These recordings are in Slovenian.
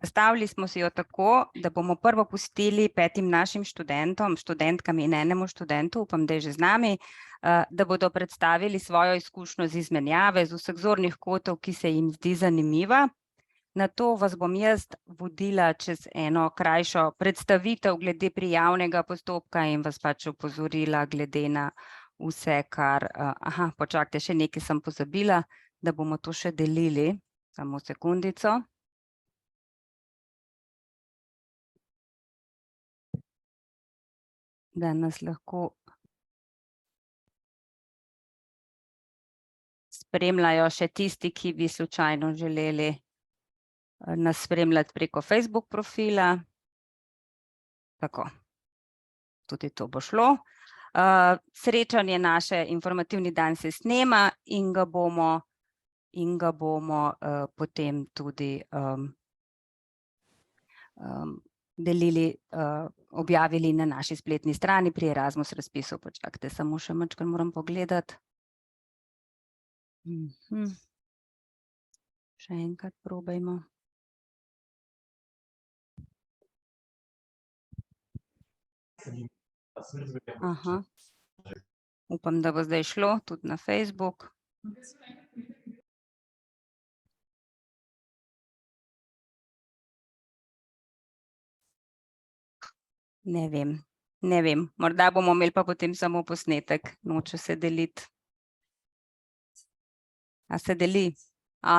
Zastavili smo si jo tako, da bomo prvo pustili 5 našim študentom, študentkam in enemu študentu, upam, da je že z nami, da bodo predstavili svojo izkušnjo z izmenjave, z vseh zornih kotov, ki se jim zdi zanimiva. Nato vas bom jaz vodila čez eno krajšo predstavitev glede prijavnega postopka in vas pač opozorila glede na vse, kar... počakajte, še nekaj sem pozabila, da bomo to še delili. Samo sekundico. Da nas lahko spremljajo še tisti, ki bi slučajno želeli nas spremljati preko Facebook profila. Tako, tudi to bo šlo. Srečanje naše, informativni dan se snema in ga bomo potem tudi delili, objavili na naši spletni strani pri Erasmus razpisu. Počakajte, samo še majčkeno moram pogledati. Še enkrat probajmo. Upam, da bo zdaj šlo tudi na Facebook. Ne vem. Morda bomo imeli pa potem samo posnetek, noče se deliti. A se deli?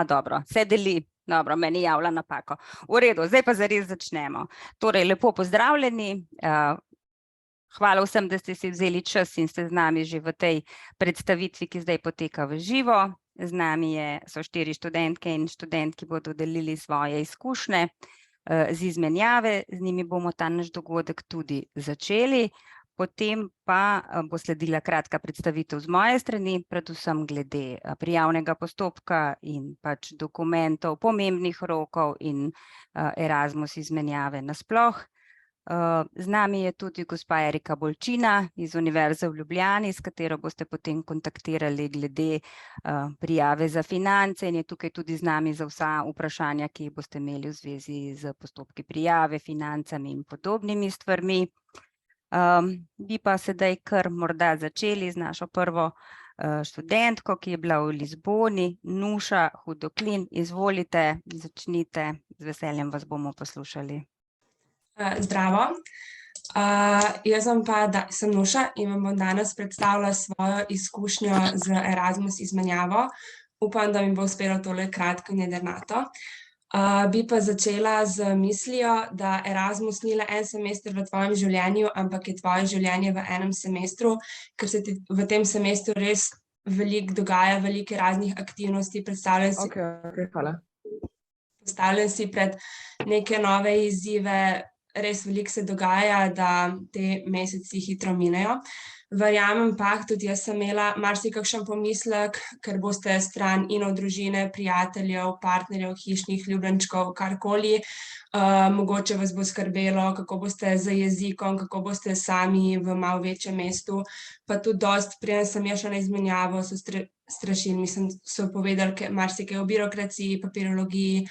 Dobro, se deli. Dobro, meni javlja napako. V redu, zdaj pa zares začnemo. Torej, lepo pozdravljeni. Hvala vsem, da ste si vzeli čas in ste z nami že v tej predstavitvi, ki zdaj poteka v živo. Z nami so 4 študentke in študent, ki bodo delili svoje izkušnje z izmenjave. Z njimi bomo ta naš dogodek tudi začeli. Potem pa bo sledila kratka predstavitev z moje strani, predvsem glede prijavnega postopka in pač dokumentov, pomembnih rokov in Erasmus izmenjave nasploh. Z nami je tudi gospa Erika Bolčina iz Univerze v Ljubljani, s katero boste potem kontaktirali glede prijave za finance in je tukaj tudi z nami za vsa vprašanja, ki jih boste imeli v zvezi z postopki prijave, financami in podobnimi stvarmi. Bi pa sedaj kar morda začeli z našo prvo študentko, ki je bila v Lizboni, Nuša Hudoklin. Izvolite, začnite, z veseljem vas bomo poslušali. Zdravo, jaz sem Nuša in vam bom danes predstavila svojo izkušnjo z Erasmus izmenjavo. Upam, da mi bo uspelo tole kratko in jedrnato. Bi pa začela z mislijo, da Erasmus ni le en semester v tvojem življenju, ampak je tvoje življenje v enem semestru, ker se ti v tem semestru res veliko dogaja, veliko raznih aktivnosti, postavljam si pred neke nove izzive, res veliko se dogaja, da te meseci hitro minejo. Verjamem pa, tudi jaz sem imela marsikakšen pomislek, ker boste stran in od družine, prijateljev, partnerjev, hišnih ljubljenčkov, karkoli. Mogoče vas bo skrbelo, kako boste z jezikom, kako boste sami v malo večjem mestu. Pa tudi dosti, preden sem jaz šla na izmenjavo, so strašili, mislim, so povedali marsikaj o birokraciji, papirologiji,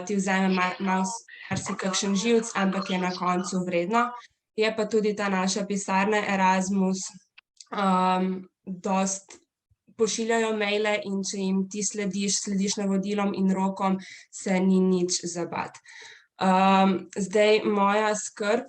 ti vzame marsikakšen živec, ampak je na koncu vredno. Je pa tudi ta naša pisarna Erasmus, dosti pošiljajo maile in če jim ti slediš navodilom in rokom, se ni nič za bati. Zdaj moja skrb,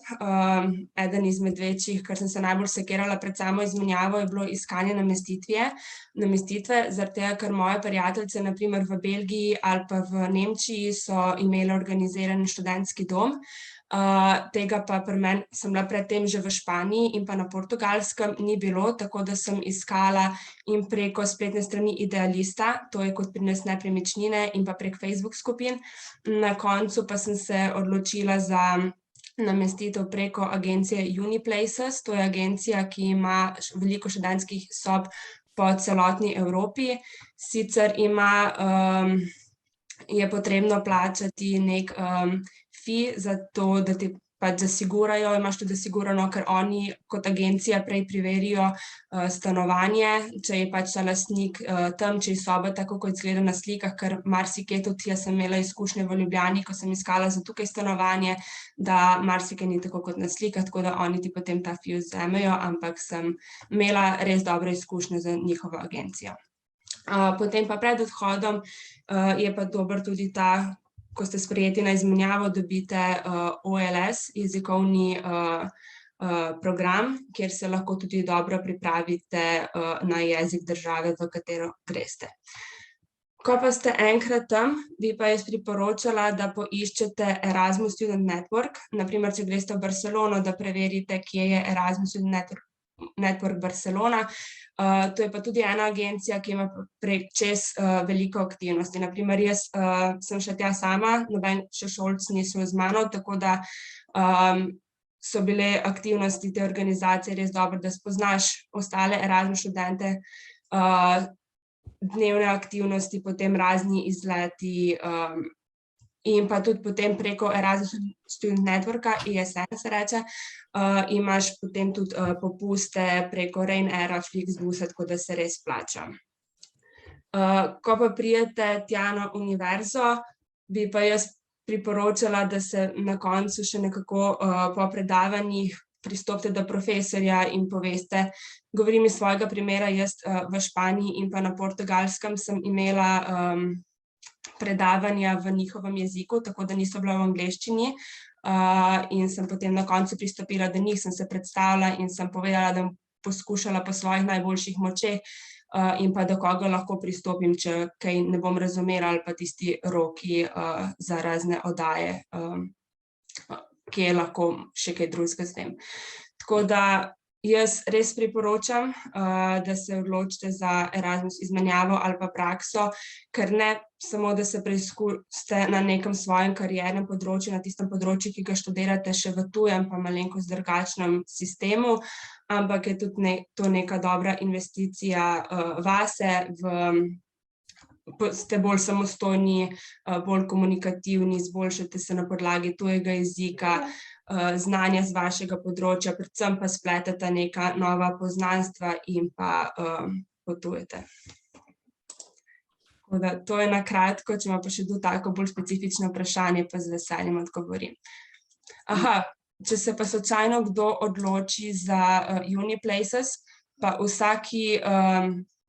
eden izmed večjih, kar sem se najbolj sekirala pred samo izmenjavo, je bilo iskanje namestitve, zaradi tega, ker moje prijateljice, na primer v Belgiji ali pa v Nemčiji, so imele organiziran študentski dom. Tega pa pri meni, sem bila pred tem že v Španiji in pa na Portugalskem, ni bilo, tako da sem iskala in preko spletne strani Idealista, to je kot pri nas nepremičnine, in pa prek Facebook skupin. Na koncu pa sem se odločila za namestitev preko agencije Uniplaces, to je agencija, ki ima veliko študentskih sob po celotni Evropi. Sicer je potrebno plačati nek fee za to, da ti pač zasigurajo, imaš tudi zasigurano, ker oni kot agencija prej preverijo stanovanje, če je pač ta lastnik tam, če je soba tako, kot izgleda na slikah, ker marsikje tudi jaz sem imela izkušnje v Ljubljani, ko sem iskala za tukaj stanovanje, da marsikaj ni tako kot na slikah, tako da oni ti potem ta fuse vzamejo, ampak sem imela res dobre izkušnje z njihovo agencijo. Potem pa pred odhodom je pa dober tudi ta, ko ste sprejeti na izmenjavo, dobite OLS, jezikovni program, kjer se lahko tudi dobro pripravite na jezik države, v katero greste. Ko pa ste enkrat tam, bi pa jaz priporočala, da poiščete Erasmus Student Network. Naprimer, če greste v Barcelono, da preverite, kje je Erasmus Student Network Barcelona. To je pa tudi ena agencija, ki ima čez veliko aktivnosti. Naprimer, jaz sem še tja sama, noben še šolc ni šel z mano, tako da so bile aktivnosti te organizacije res dobro, da spoznaš ostale Erasmus študente, dnevne aktivnosti, potem razni izleti in pa tudi potem preko Erasmus Student Networka, ESN se reče, imaš potem tudi popuste preko Ryanaira, Flixbusa, tako da se res plača. Ko pa pridete tja na univerzo, bi pa jaz priporočala, da se na koncu še nekako po predavanjih pristopite do profesorja in poveste. Govorim iz svojega primera, jaz v Španiji in pa na Portugalskem sem imela predavanja v njihovem jeziku, tako da niso bila v angleščini, in sem potem na koncu pristopila do njih, sem se predstavila in sem povedala, da bom poskušala po svojih najboljših močeh in pa do koga lahko pristopim, če kaj ne bom razumela, ali pa tisti roki za razne oddaje, kje je lahko še kaj drugega s tem. Tako da jaz res priporočam, da se odločite za Erasmus izmenjavo ali pa prakso, ker ne samo, da se preizkusite na nekem svojem kariernem področju, na tistem področju, ki ga študirate, še v tujem pa malenkost drugačnem sistemu, ampak je tudi to neka dobra investicija vase, ste bolj samostojni, bolj komunikativni, izboljšate se na podlagi tujega jezika, znanja z vašega področja, predvsem pa spletete neka nova poznanstva in pa potujete. Tako da to je na kratko, če ima pa še tako bolj specifično vprašanje, pa z veseljem odgovorim. Če se pa slučajno kdo odloči za Uniplaces, pa vsaki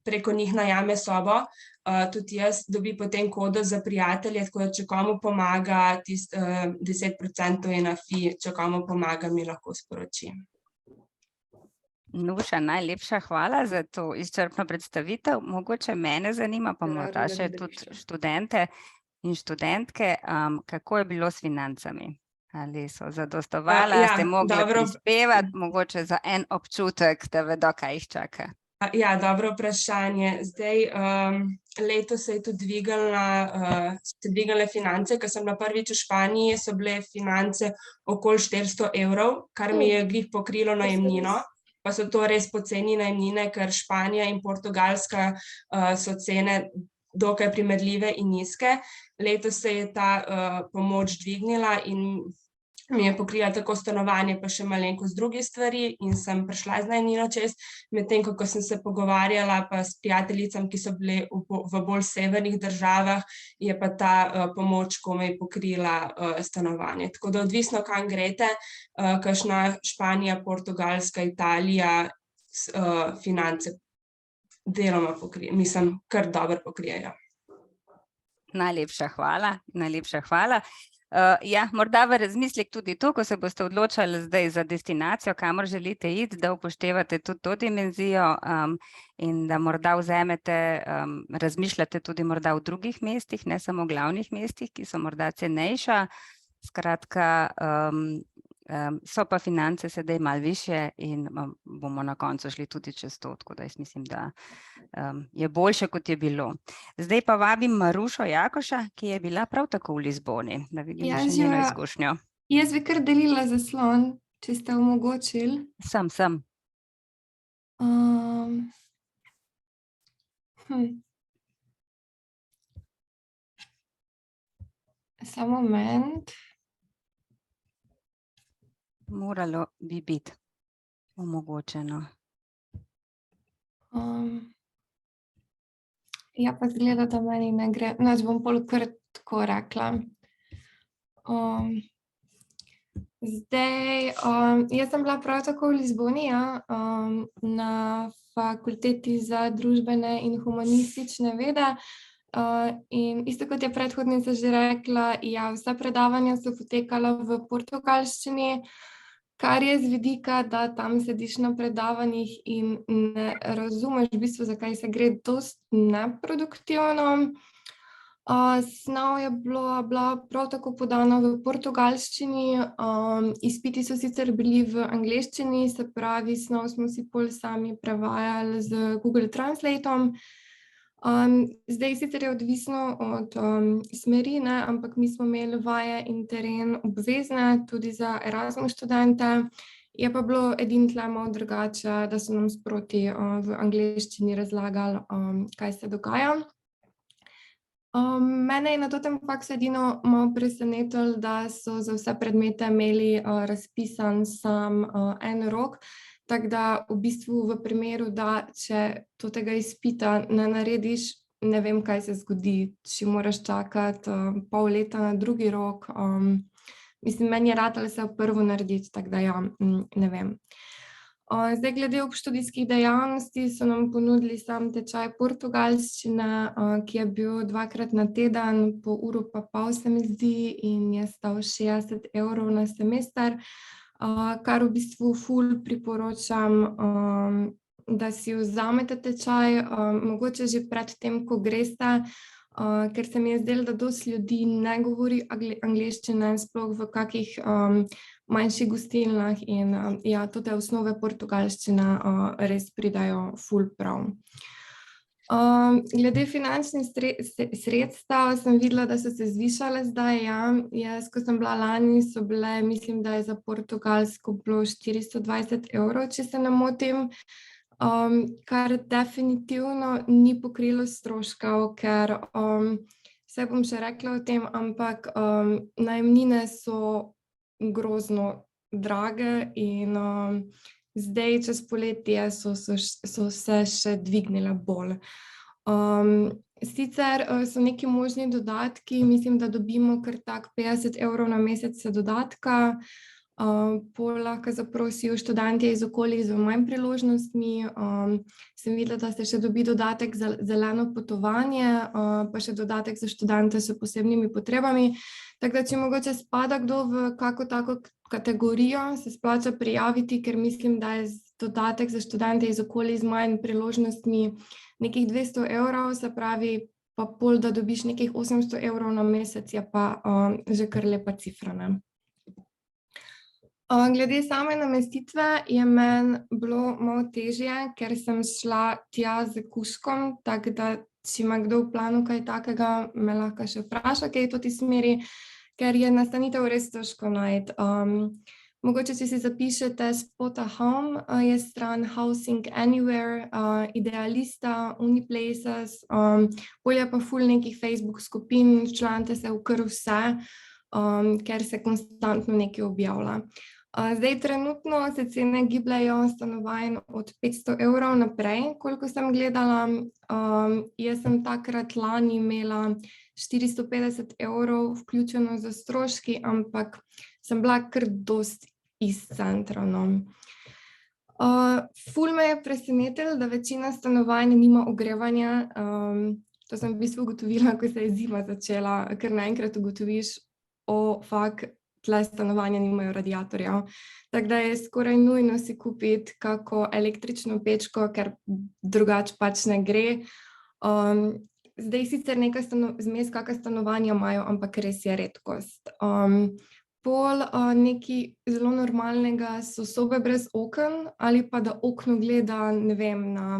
preko njih najame sobo, tudi jaz dobi potem kodo za prijatelje, tako da če komu pomaga, 10% je na fee, če komu pomaga, mi lahko sporoči. Nuša, najlepša hvala za to izčrpno predstavitev. Mogoče mene zanima, pa morda še tudi študente in študentke, kako je bilo s financami? Ali so zadostovala, ste mogli prispevati, mogoče za en občutek, da vedo, kaj jih čaka? Ja, dobro vprašanje. Zdaj, letos se je tudi dvignile finance, ko sem bila prvič v Španiji, so bile finance okoli 400 €, kar mi je glih pokrilo najemnino, pa so to res poceni najemnine, ker Španija in Portugalska so cene dokaj primerljive in nizke. Letos se je ta pomoč dvignila in mi je pokrila tako stanovanje, pa še malenkost drugih stvari in sem prišla z najemnino čez, medtem ko sem se pogovarjala pa s prijateljicami, ki so bile v bolj severnih državah, je pa ta pomoč komaj pokrila stanovanje. Tako da odvisno, kam greste, kakšna Španija, Portugalska, Italija, finance deloma mislim, kar dobro pokrijejo. Najlepša hvala, najlepša hvala. Ja, morda v razmislek tudi to, ko se boste odločali zdaj za destinacijo, kamor želite iti, da upoštevate tudi to dimenzijo in da morda vzamete, razmišljate tudi morda v drugih mestih, ne samo v glavnih mestih, ki so morda cenejša. Skratka, so pa finance sedaj malo višje in bomo na koncu šli tudi čez to, tako da jaz mislim, da je boljše, kot je bilo. Zdaj pa vabim Marušo Jakoša, ki je bila prav tako v Lizboni, da vidimo še njeno izkušnjo. Jaz bi kar delila zaslon, če ste omogočili. Sem. Samo moment. Moralo bi biti omogočeno. Ja, pa zgleda, da meni ne gre. Noč bom pol kar tako rekla. Zdaj, jaz sem bila prav tako v Lizboni, ja, na fakulteti za družbene in humanistične vede. In isto kot je predhodnica že rekla, ja, vsa predavanja so potekala v portugalščini, kar je z vidika, da tam sediš na predavanjih in ne razumeš v bistvu, zakaj se gre, dosti neproduktivno. Snov je bila prav tako podana v portugalščini, izpiti so sicer bili v angleščini, se pravi, snov smo si pol sami prevajali z Google Translatom. Zdaj sicer je odvisno od smeri, ne, ampak mi smo imeli vaje in teren obvezne, tudi za Erasmus študente. Je pa bilo edino tle malo drugače, da so nam sproti v angleščini razlagali, kaj se dogaja. Mene je na tem faksu edino malo presenetilo, da so za vse predmete imeli razpisan sam en rok, tako da v bistvu v primeru, da če tega izpita ne narediš, ne vem, kaj se zgodi, če moraš čakati pol leta na drugi rok. Mislim, meni je ratalo se prvo narediti, tako da ja, ne vem. Zdaj, glede obštudijskih dejavnosti so nam ponudili sam tečaj portugalščine, ki je bil 2-krat na teden, po uro pa pol se mi zdi, in je stal 60 € na semester, kar v bistvu ful priporočam, da si vzamete tečaj, mogoče že pred tem, ko greste, ker se mi je zdelo, da dosti ljudi ne govori angleščine, sploh v kakih manjših gostilnah, in ja, te osnove portugalščine res pridajo ful prav. Glede finančnih sredstev sem videla, da so se zvišale zdaj, ja. Jaz, ko sem bila lani, so bile, mislim, da je za Portugalsko bilo 420 €, če se ne motim, kar definitivno ni pokrilo stroškov, ker saj bom še rekla o tem, ampak najemnine so grozno drage in zdaj čez poletje so se še dvignile bolj. Sicer so neki možni dodatki, mislim, da dobimo kar tak 50 € na mesec dodatka, pol lahko zaprosijo študentje iz okolij z manj priložnostmi, sem videla, da se še dobi dodatek za zeleno potovanje, pa še dodatek za študente s posebnimi potrebami, tako da če mogoče spada kdo v kako tako kategorijo, se splača prijaviti, ker mislim, da je dodatek za študente iz okolij z manj priložnostmi nekih 200 €, se pravi pa pol, da dobiš nekih 800 € na mesec, je pa že kar lepa cifra, ne. Glede same namestitve je meni bilo malo težje, ker sem šla tja z kužkom, tako da če ima kdo v planu kaj takega, me lahko še vpraša kaj v tej smeri, ker je nastanitev res težko najti. Mogoče, če si zapišete Spotahome, je stran Housing Anywhere, Idealista, Uniplaces, pol je pa ful nekih Facebook skupin, včlanite se v kar vse, ker se konstantno nekaj objavlja. Zdaj trenutno se cene gibljejo stanovanj od 500 € naprej, koliko sem gledala. Jaz sem takrat lani imela 450 € vključeno z stroški, ampak sem bila kar dosti iz centra, no. Ful me je presenetilo, da večina stanovanj nima ogrevanja, to sem v bistvu ugotovila, ko se je zima začela, ker naenkrat ugotoviš, fak, tle stanovanja nimajo radiatorjev, tako da je skoraj nujno si kupiti kako električno pečko, ker drugače pač ne gre. Zdaj sicer neka zmes kaka stanovanja imajo, ampak res je redkost. Pol nekaj zelo normalnega so sobe brez oken, ali pa da okno gleda, ne vem, na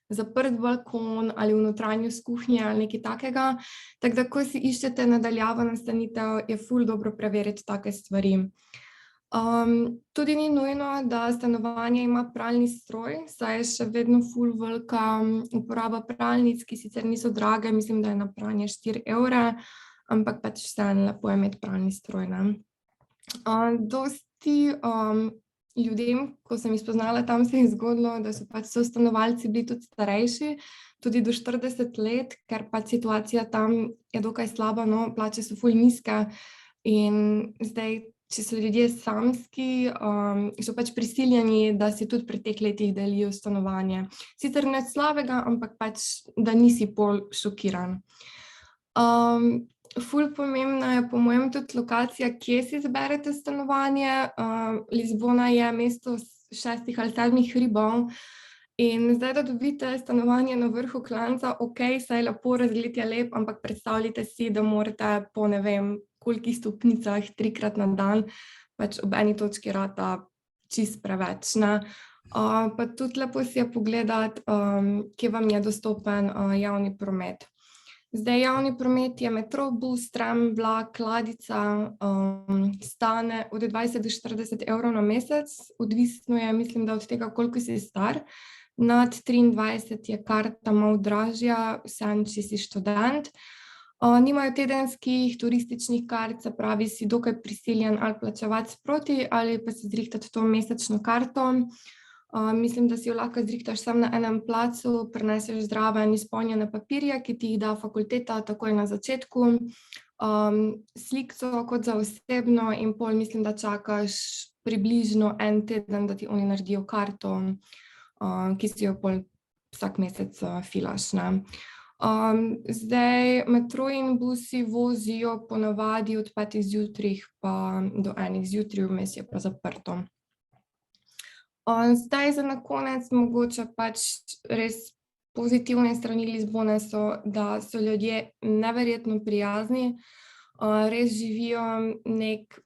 zaprt balkon ali v notranjost kuhinje ali nekaj takega, tako da ko si iščete na daljavo nastanitev, je ful dobro preveriti take stvari. Tudi ni nujno, da stanovanje ima pralni stroj, saj je še vedno ful velika uporaba pralnic, ki sicer niso drage, mislim, da je na pranje 4 €, ampak pač vseeno lepo je imeti pralni stroj, ne. Dosti ljudem, ko sem jih spoznala, tam se je zgodilo, da so pač sostanovalci bili tudi starejši, tudi do 40 let, ker pač situacija tam je dokaj slaba, no, plače so ful nizke in zdaj, če so ljudje samski, so pač prisiljeni, da si tudi pri teh letih delijo stanovanje. Sicer nič slabega, ampak pač, da nisi pol šokiran. Ful pomembna je po mojem tudi lokacija, kje si izberete stanovanje. Lizbona je mesto 6 ali 7 hribov in zdaj, da dobite stanovanje na vrhu klanca, saj lepo, razgled je lep, ampak predstavljajte si, da morate po ne vem kolikih stopnicah 3-krat na dan, pač ob eni točki rata čist preveč, ne. Pa tudi lepo si je pogledati, kje vam je dostopen javni promet. Zdaj, javni promet je metro, bus, tram, vlak, ladjica, stane od 20 do 40 evrov na mesec, odvisno je, mislim, da od tega, koliko si star. Nad 23 je karta malo dražja, vseeno, če si študent. Nimajo tedenskih turističnih kart, se pravi, si dokaj prisiljen ali plačevati sproti ali pa si zrihtati to mesečno karto. Mislim, da si jo lahko zrihtaš samo na enem placu, prineseš zraven izpolnjene papirje, ki ti jih da fakulteta takoj na začetku, sliko kot za osebno in pol mislim, da čakaš približno en teden, da ti oni naredijo karto, ki si jo pol vsak mesec filaš, ne. Zdaj, metro in busi vozijo ponavadi od 5 zjutraj pa do 1 zjutraj, vmes je pa zaprto. Zdaj za na konec mogoče pač res pozitivne strani Lizbone so, da so ljudje neverjetno prijazni, res živijo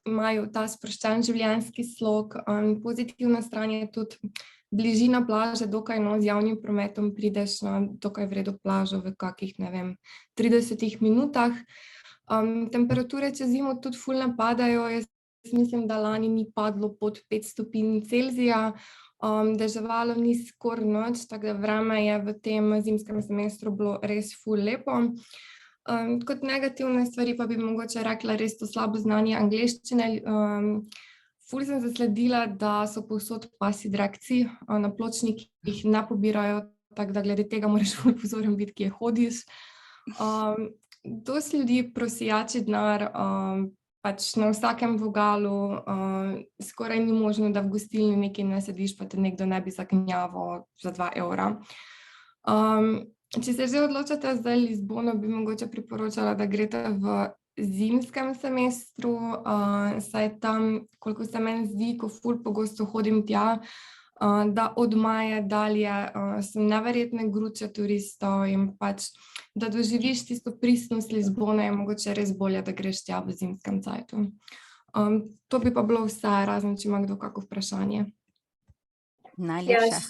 imajo ta sproščen življenjski slog, pozitivna stran je tudi bližina plaže, dokaj no, z javnim prometom prideš na dokaj v redu plažo v kakih, ne vem, 30 minutah. Temperature čez zimo tudi ful ne padajo, jaz mislim, da lani ni padlo pod 5 stopinj Celzija, deževalo ni skoraj nič, tako da vreme je v tem zimskem semestru bilo res ful lepo. Kot negativne stvari pa bi mogoče rekla res to slabo znanje angleščine. Ful sem zasledila, da so povsod pasji drekci, na pločnikih ne pobirajo, tako da glede tega moraš ful pozoren biti, kje hodiš. Dosti ljudi prosijači denar, pač na vsakem vogalu, skoraj ni možno, da v gostilni nekaj ne sediš, pa te nekdo ne bi zagnjaval za 2 evra. Če se že odločate za Lizbono, bi mogoče priporočala, da greste v zimskem semestru, saj tam, koliko se meni zdi, ko ful pogosto hodim tja, da od maja dalje so neverjetne gruče turistov in pač, da doživiš tisto pristnost Lizbone, je mogoče res bolje, da greš tja v zimskem cajtu. To bi pa bilo vse, razen če ima kdo kako vprašanje. Najlepša.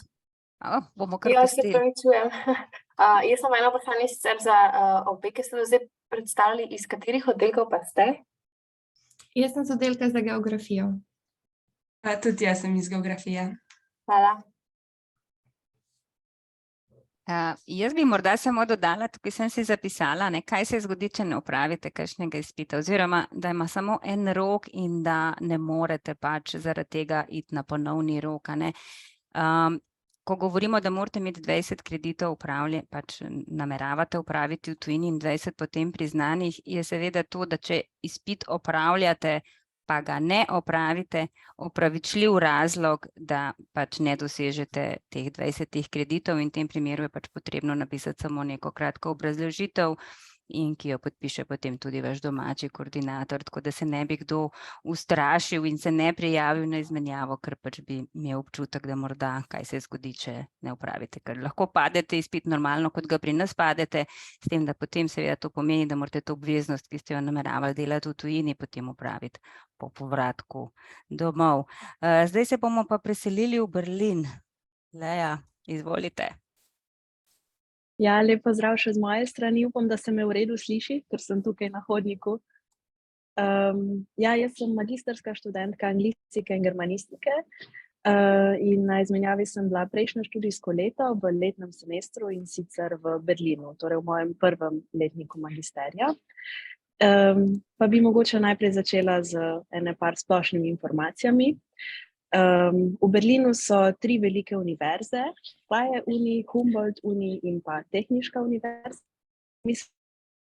Bomo kar Ja, se pustili. opravičujem. Jaz sem eno vprašanje sicer za obe, ki ste do zdaj predstavili, iz katerih oddelkov pa ste? Jaz sem z oddelka za geografijo. Tudi jaz sem iz geografije. Hvala. Jaz bi morda samo dodala, tukaj sem si zapisala, kaj se zgodi, če ne opravite kakšnega izpita, oziroma da ima samo en rok in da ne morete pač zaradi tega iti na ponovni rok, a ne. Ko govorimo, da morate imeti 20 kreditov pač nameravate opraviti v tujini in 20 potem priznanih, je seveda to, da če izpit opravljate, pa ga ne opravite, opravičljiv razlog, da pač ne dosežete teh 20 kreditov in v tem primeru je pač potrebno napisati samo neko kratko obrazložitev in ki jo podpiše potem tudi vaš domači koordinator, tako da se ne bi kdo ustrašil in se ne prijavil na izmenjavo, ker pač bi imel občutek, da morda kaj se zgodi, če ne opravite, ker lahko padete izpit normalno, kot ga pri nas padete, s tem, da potem seveda to pomeni, da morate to obveznost, ki ste jo nameravali delati v tujini, potem opraviti po povratku domov. Zdaj se bomo pa preselili v Berlin. Leja, izvolite. Ja, lep pozdrav še z moje strani, upam, da se me v redu sliši, ker sem tukaj na hodniku. Jaz sem magistrska študentka anglistike in germanistike in na izmenjavi sem bila prejšnje študijsko leto v letnem semestru in sicer v Berlinu, torej v mojem prvem letniku magisterija. Pa bi mogoče najprej začela z par splošnimi informacijami. V Berlinu so 3 velike univerze, Freie Uni, Humboldt Uni in pa Tehniška univerza. Mislim,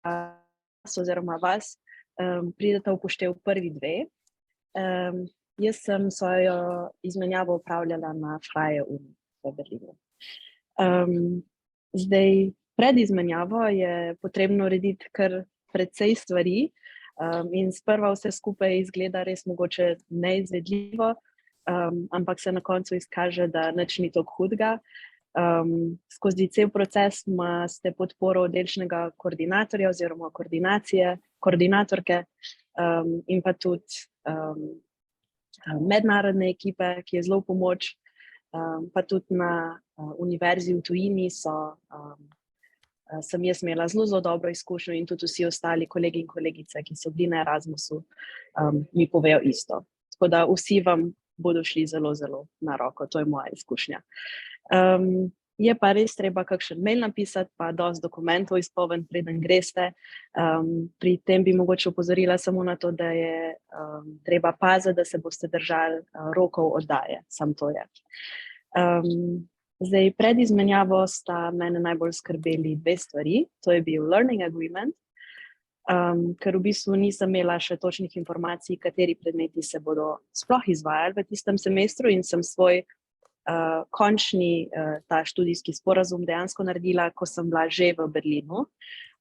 da oziroma vas pridete upoštev prvi 2. Jaz sem svojo izmenjavo opravljala na Freie Uni v Berlinu. Zdaj, pred izmenjavo je potrebno urediti kar precej stvari in sprva vse skupaj izgleda res mogoče neizvedljivo, ampak se na koncu izkaže, da nič ni tako hudega. Skozi cel proces imate podporo oddelčnega koordinatorja oziroma koordinatorke in pa tudi mednarodne ekipe, ki je zelo v pomoč, pa tudi na univerzi v tujini sem jaz imela zelo dobro izkušnjo in tudi vsi ostali kolegi in kolegice, ki so bili na Erasmusu, mi povejo isto. Tako da vsi vam bodo šli zelo na roko, to je moja izkušnja. Je pa res treba kakšen mail napisati, pa dosti dokumentov izpolniti, preden greste. Pri tem bi mogoče opozorila samo na to, da je treba paziti, da se boste držali rokov oddaje, samo to je. Zdaj, pred izmenjavo sta mene najbolj skrbeli 2 stvari, to je bil learning agreement, ker v bistvu nisem imela še točnih informacij, kateri predmeti se bodo sploh izvajali v tistem semestru in sem svoj končni ta študijski sporazum dejansko naredila, ko sem bila že v Berlinu.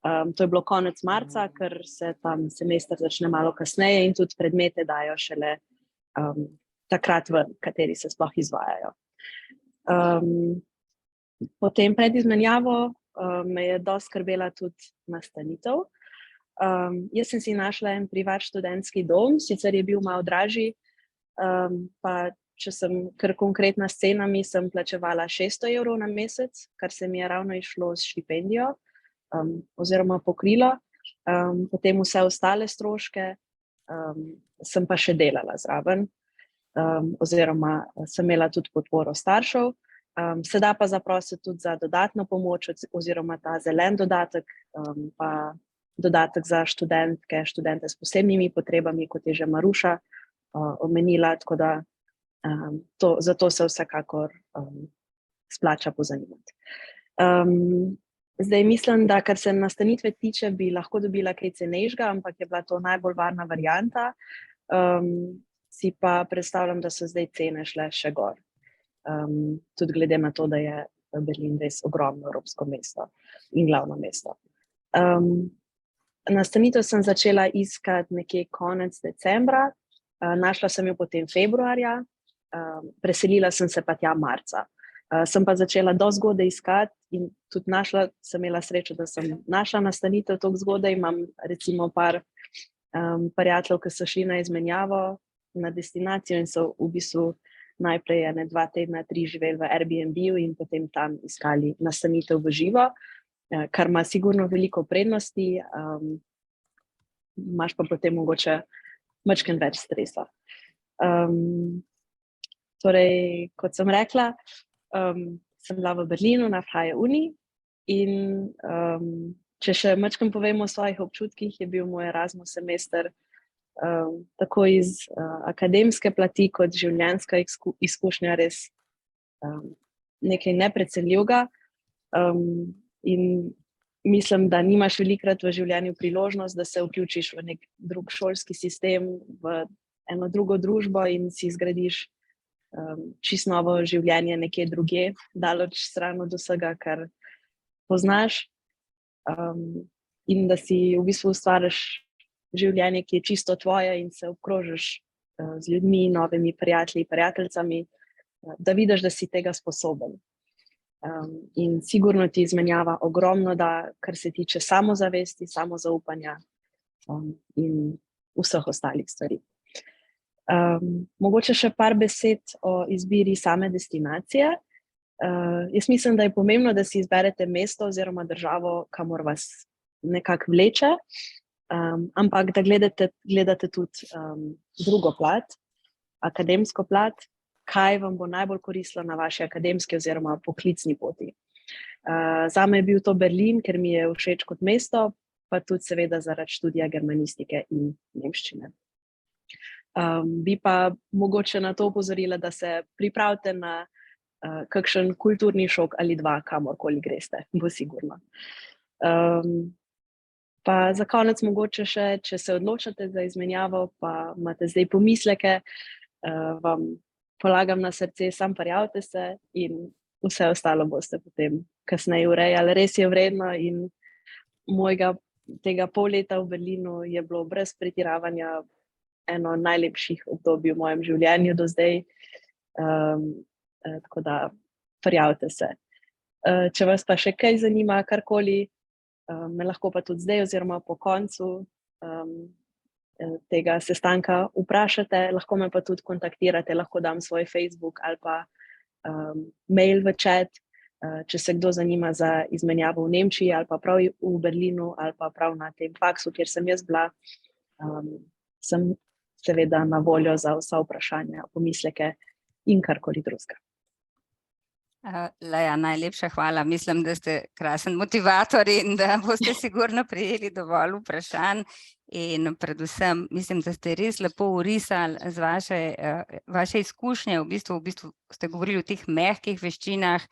To je bilo konec marca, ker se tam semester začne malo kasneje in tudi predmete dajo šele takrat, v kateri se sploh izvajajo. Potem pred izmenjavo me je dosti skrbela tudi nastanitev. Jaz sem si našla en privat študentski dom, sicer je bil malo dražji, pa če sem kar konkretna s cenami, sem plačevala 600 € na mesec, kar se mi je ravno išlo s štipendijo oziroma pokrilo. Potem vse ostale stroške sem pa še delala zraven, oziroma sem imela tudi podporo staršev. Sedaj pa zaprositi tudi za dodatno pomoč oziroma ta zelen dodatek, pa dodatek za študente s posebnimi potrebami, kot je že Maruša omenila, tako da zato se vsekakor splača pozanimati. Zdaj mislim, da kar se nastanitve tiče, bi lahko dobila kaj cenejšega, ampak je bila to najbolj varna varianta. Si pa predstavljam, da so zdaj cene šle še gor. Tudi glede na to, da je Berlin res ogromno evropsko mesto in glavno mesto. Nastanitev sem začela iskati nekje konec decembra, našla sem jo potem februarja, preselila sem se pa tja marca. Sem pa začela dosti zgodaj iskati in tudi sem imela srečo, da sem našla nastanitev toliko zgodaj. Imam recimo par prijateljev, ki so šli na izmenjavo na destinacijo in so v bistvu najprej 2 tedna, 3 živeli v Airbnb-ju in potem tam iskali nastanitev v živo, kar ima sigurno veliko prednosti, imaš pa potem mogoče majčkeno več stresa. Torej, kot sem rekla, sem bila v Berlinu na Freie Uni in če še majčkeno povem o svojih občutkih, je bil moj Erasmus semester tako iz akademske plati kot življenjska izkušnja res nekaj neprecenljivega in mislim, da nimaš velikokrat v življenju priložnost, da se vključiš v nek drug šolski sistem, v eno drugo družbo in si zgradiš čisto novo življenje nekje drugje, daleč stran od vsega, kar poznaš, in da si v bistvu ustvariš življenje, ki je čisto tvoje in se obkrožiš z ljudmi, novimi prijatelji, prijateljicami, da vidiš, da si tega sposoben. In sigurno ti izmenjava ogromno da, kar se tiče samozavesti, samozaupanja in vseh ostalih stvari. Mogoče še par besed o izbiri same destinacije. Jaz mislim, da je pomembno, da si izberete mesto oziroma državo, kamor vas nekako vleče, ampak da gledate tudi drugo plat, akademsko plat, kaj vam bo najbolj koristilo na vaši akademski oziroma poklicni poti. Zame je bil to Berlin, ker mi je všeč kot mesto, pa tudi seveda zaradi študija germanistike in nemščine. Bi pa mogoče na to opozorila, da se pripravite na kakšen kulturni šok ali dva, kamorkoli greste, bo sigurno. Pa za konec mogoče še, če se odločate za izmenjavo, pa imate zdaj pomisleke, vam polagam na srce, sam prijavite se in vse ostalo boste potem kasneje urejali. Res je vredno in mojega tega pol leta v Berlinu je bilo brez pretiravanja eno najlepših obdobij v mojem življenju do zdaj. Tako da prijavite se. Če vas pa še kaj zanima, karkoli, me lahko pa tudi zdaj oziroma po koncu tega sestanka vprašate, lahko me pa tudi kontaktirate, lahko dam svoj Facebook ali pa mail v chat, če se kdo zanima za izmenjavo v Nemčiji ali pa prav v Berlinu ali pa prav na tem faksu, kjer sem jaz bila, sem seveda na voljo za vsa vprašanja, pomisleke in karkoli drugega. Leja, najlepša hvala. Mislim, da ste krasen motivator in da boste sigurno prejeli dovolj vprašanj in predvsem mislim, da ste res lepo orisali z vaše izkušnje. V bistvu ste govorili o teh mehkih veščinah,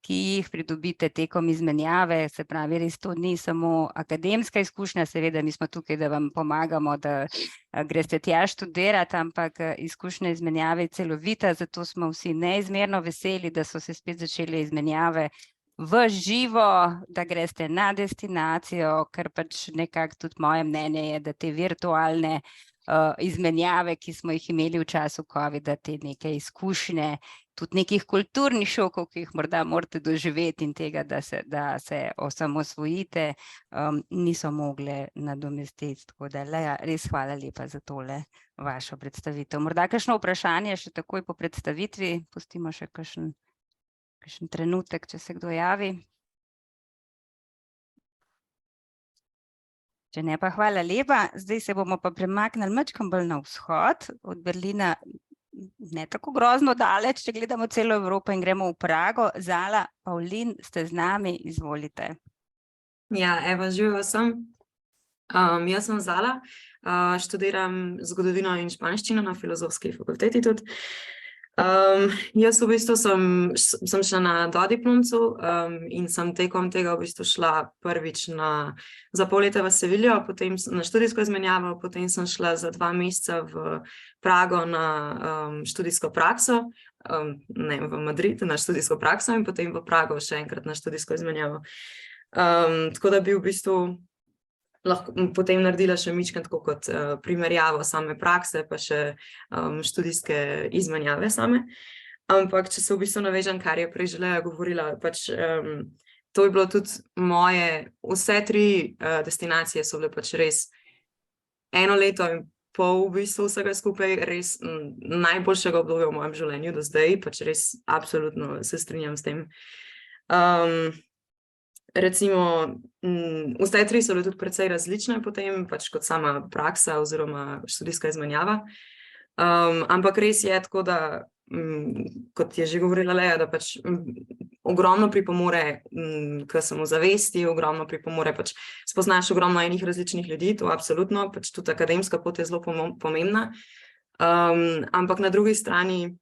ki jih pridobite tekom izmenjave, se pravi, res to ni samo akademska izkušnja, seveda mi smo tukaj, da vam pomagamo, da greste tja študirati, ampak izkušnja izmenjave je celovita, zato smo vsi neizmerno veseli, da so se spet začele izmenjave v živo, da greste na destinacijo, ker pač nekako tudi moje mnenje je, da te virtualne izmenjave, ki smo jih imeli v času covida, te neke izkušnje, tudi nekih kulturnih šokov, ki jih morda morate doživeti in tega, da se osamosvojite, niso mogle nadomestiti. Tako da, Leja, res hvala lepa za tole vašo predstavitev. Morda kakšno vprašanje še takoj po predstavitvi, pustimo še kakšen trenutek, če se kdo javi. Če ne pa hvala lepa, zdaj se bomo pa premaknili majčkeno bolj na vzhod, od Berlina ne tako grozno daleč, če gledamo celo Evropo in gremo v Prago. Zala, Pavlin, ste z nami, izvolite. Ja, evo, živijo sem. Jaz sem Zala, študiram zgodovino in španščino na Filozofski fakulteti tudi. Jaz v bistvu sem šla na dodiplomcu in sem tekom tega v bistvu šla prvič za pol leta v Seviljo, potem na študijsko izmenjavo, potem sem šla za 2 meseca v Prago na študijsko prakso, ne, v Madrid na študijsko prakso in potem v Prago še enkrat na študijsko izmenjavo. Tako da bi v bistvu lahko potem naredila še mičken tako kot primerjavo same prakse, pa še študijske izmenjave same. Ampak, če se v bistvu navežem, kar je prej Želeja govorila, pač to je bilo tudi vse 3 destinacije so bile pač res 1 leto in pol v bistvu vsega skupaj, res najboljšega obdobja v mojem življenju do zdaj, pač res absolutno se strinjam s tem. Recimo, vse 3 so bile tudi precej različne potem, pač kot sama praksa oziroma študijska izmenjava. Ampak res je tako, da, kot je že govorila Leja, da pač ogromno pripomore k samozavesti, ogromno pripomore, pač spoznaš ogromno enih različnih ljudi, to absolutno, pač tudi akademska pot je zelo pomembna. Ampak na drugi strani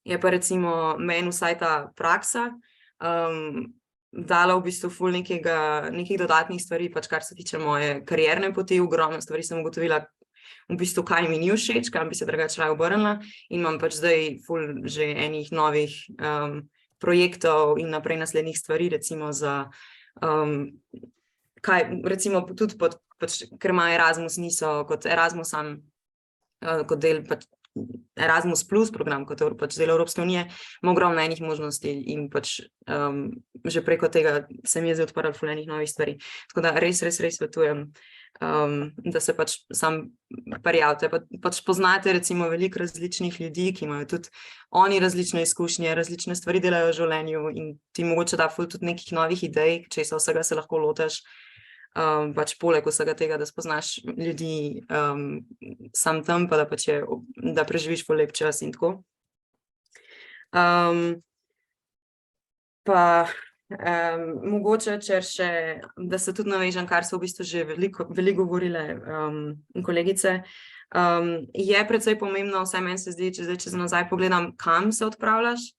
je pa recimo meni vsaj ta praksa dala v bistvu ful nekih dodatnih stvari, pač kar se tiče moje karierne poti, ogromno stvari sem ugotovila, v bistvu kaj mi ni všeč, kam bi se drugače raje obrnila in imam pač zdaj ful že enih novih projektov in naprej naslednjih stvari, recimo za recimo tudi pač, ker ima Erasmus niso kot Erasmus sam kot del pač Erasmus plus program, kot pač del Evropske unije, ima ogromno enih možnosti in pač že preko tega se mi je zdaj odprlo ful enih novih stvari. Tako da res svetujem, da se pač sam prijavite, pač poznate recimo veliko različnih ljudi, ki imajo tudi oni različne izkušnje, različne stvari delajo v življenju in ti mogoče da ful tudi nekih novih idej, česa vsega se lahko lotaš. Pač poleg vsega tega, da spoznaš ljudi sam tam, pa da preživiš ful lep čas in tako. Pa Mogoče, če še, da se tudi navežem, kar so v bistvu že veliko govorile kolegice, je precej pomembno, vsaj meni se zdi, če za nazaj pogledam, kam se odpravljaš.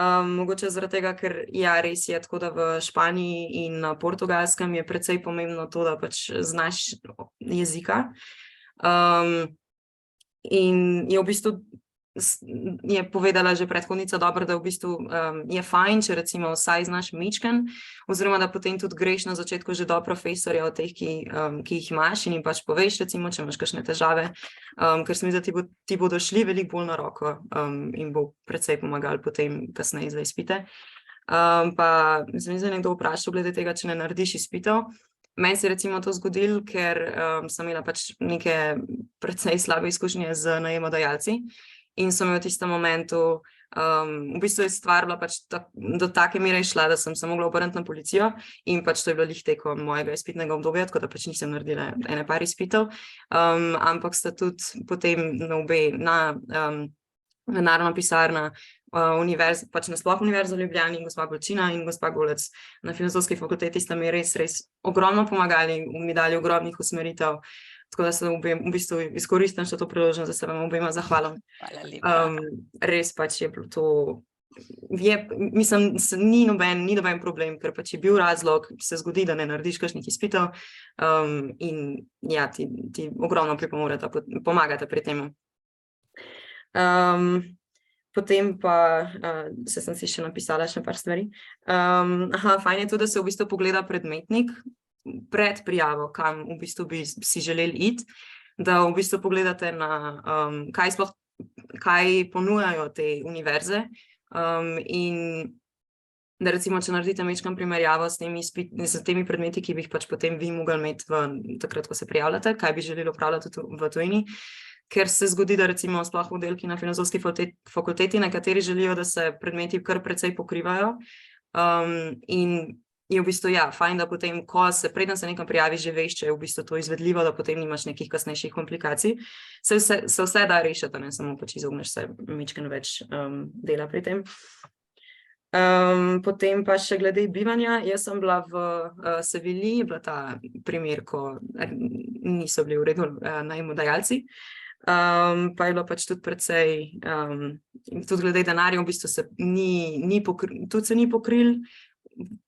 Mogoče zaradi tega, ker ja, res je tako, da v Španiji in na Portugalskem je precej pomembno to, da pač znaš jezika. In je v bistvu je povedala že predhodnica dobro, da v bistvu je fajn, če recimo vsaj znaš mičken, oziroma da potem tudi greš na začetku že do profesorja od teh, ki jih imaš in jim pač poveš, recimo, če imaš kakšne težave, ker se mi zdi, da ti bodo šli veliko bolj na roko in bo precej pomagali potem kasneje za izpite. Pa se mi zdi, nekdo vprašal glede tega, če ne narediš izpitev. Meni se je recimo to zgodilo, ker sem imela pač neke precej slabe izkušnje z najemodajalci. In so me v tistem momentu, v bistvu je stvar bila pač do take mere šla, da sem se mogla obrniti na policijo in pač to je bilo lih tekom mojega izpitnega obdobja, tako da pač nisem naredila ene par izpitev, ampak sta tudi potem na obe, na Narodna pisarna, pač nasploh Univerza v Ljubljani, gospa Golčina in gospa Golec na Filozofski fakulteti sta mi res ogromno pomagali, mi dali ogromnih usmeritev. Tako da se v bistvu izkoristim še to priložnost, da se vam obema zahvalim. Hvala lepa. Res pač je bilo to, mislim, ni noben problem, ker pač je bil razlog, se zgodi, da ne narediš kakšnih izpitev in ja, ti ogromno pomagata pri tem. Potem pa sem si še napisala še par stvari. Fajn je tudi, da se v bistvu pogleda predmetnik pred prijavo, kam v bistvu bi si želeli iti, da v bistvu pogledate na kaj ponujajo te univerze in da recimo, če naredite majčkeno primerjavo s temi predmeti, ki bi jih pač potem vi mogli imeti takrat, ko se prijavljate, kaj bi želeli opravljati v tujini, ker se zgodi, da recimo sploh oddelki na Filozofski fakulteti nekateri želijo, da se predmeti kar precej pokrivajo in je v bistvu, ja, fajn, da potem, preden se nekam prijavi, že veš, če je v bistvu to izvedljivo, da potem nimaš nekih kasnejših komplikacij. Se vse da rešiti, ne samo pač izogneš se majčkeno več dela pri tem. Potem pa še glede bivanja, jaz sem bila v Sevilji, je bila ta primer, ko niso bili v redu najemodajalci, pa je bilo pač tudi precej, tudi glede denarja, v bistvu se ni pokril,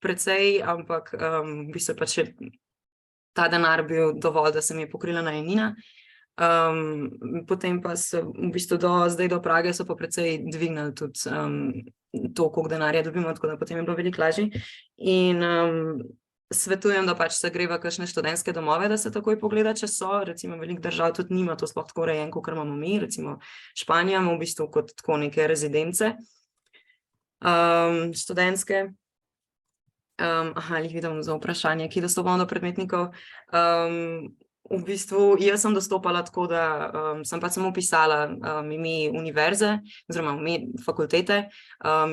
precej, ampak v bistvu pač je ta denar bil dovolj, da se mi je pokrila najemnina. Potem pa so v bistvu zdaj do Prage so pa precej dvignili tudi to, koliko denarja dobimo, tako da potem je bilo veliko lažje. In svetujem, da pač se gre v kakšne študentske domove, da se takoj pogleda, če so, recimo veliko držav tudi nima to sploh tako urejen, kot imamo mi, recimo Španija ima v bistvu kot tako neke rezidence študentske. Jih vidim za vprašanje, ki dostopamo do predmetnikov. V bistvu, jaz sem dostopala tako, da sem pač samo pisala ime univerze, oziroma ime fakultete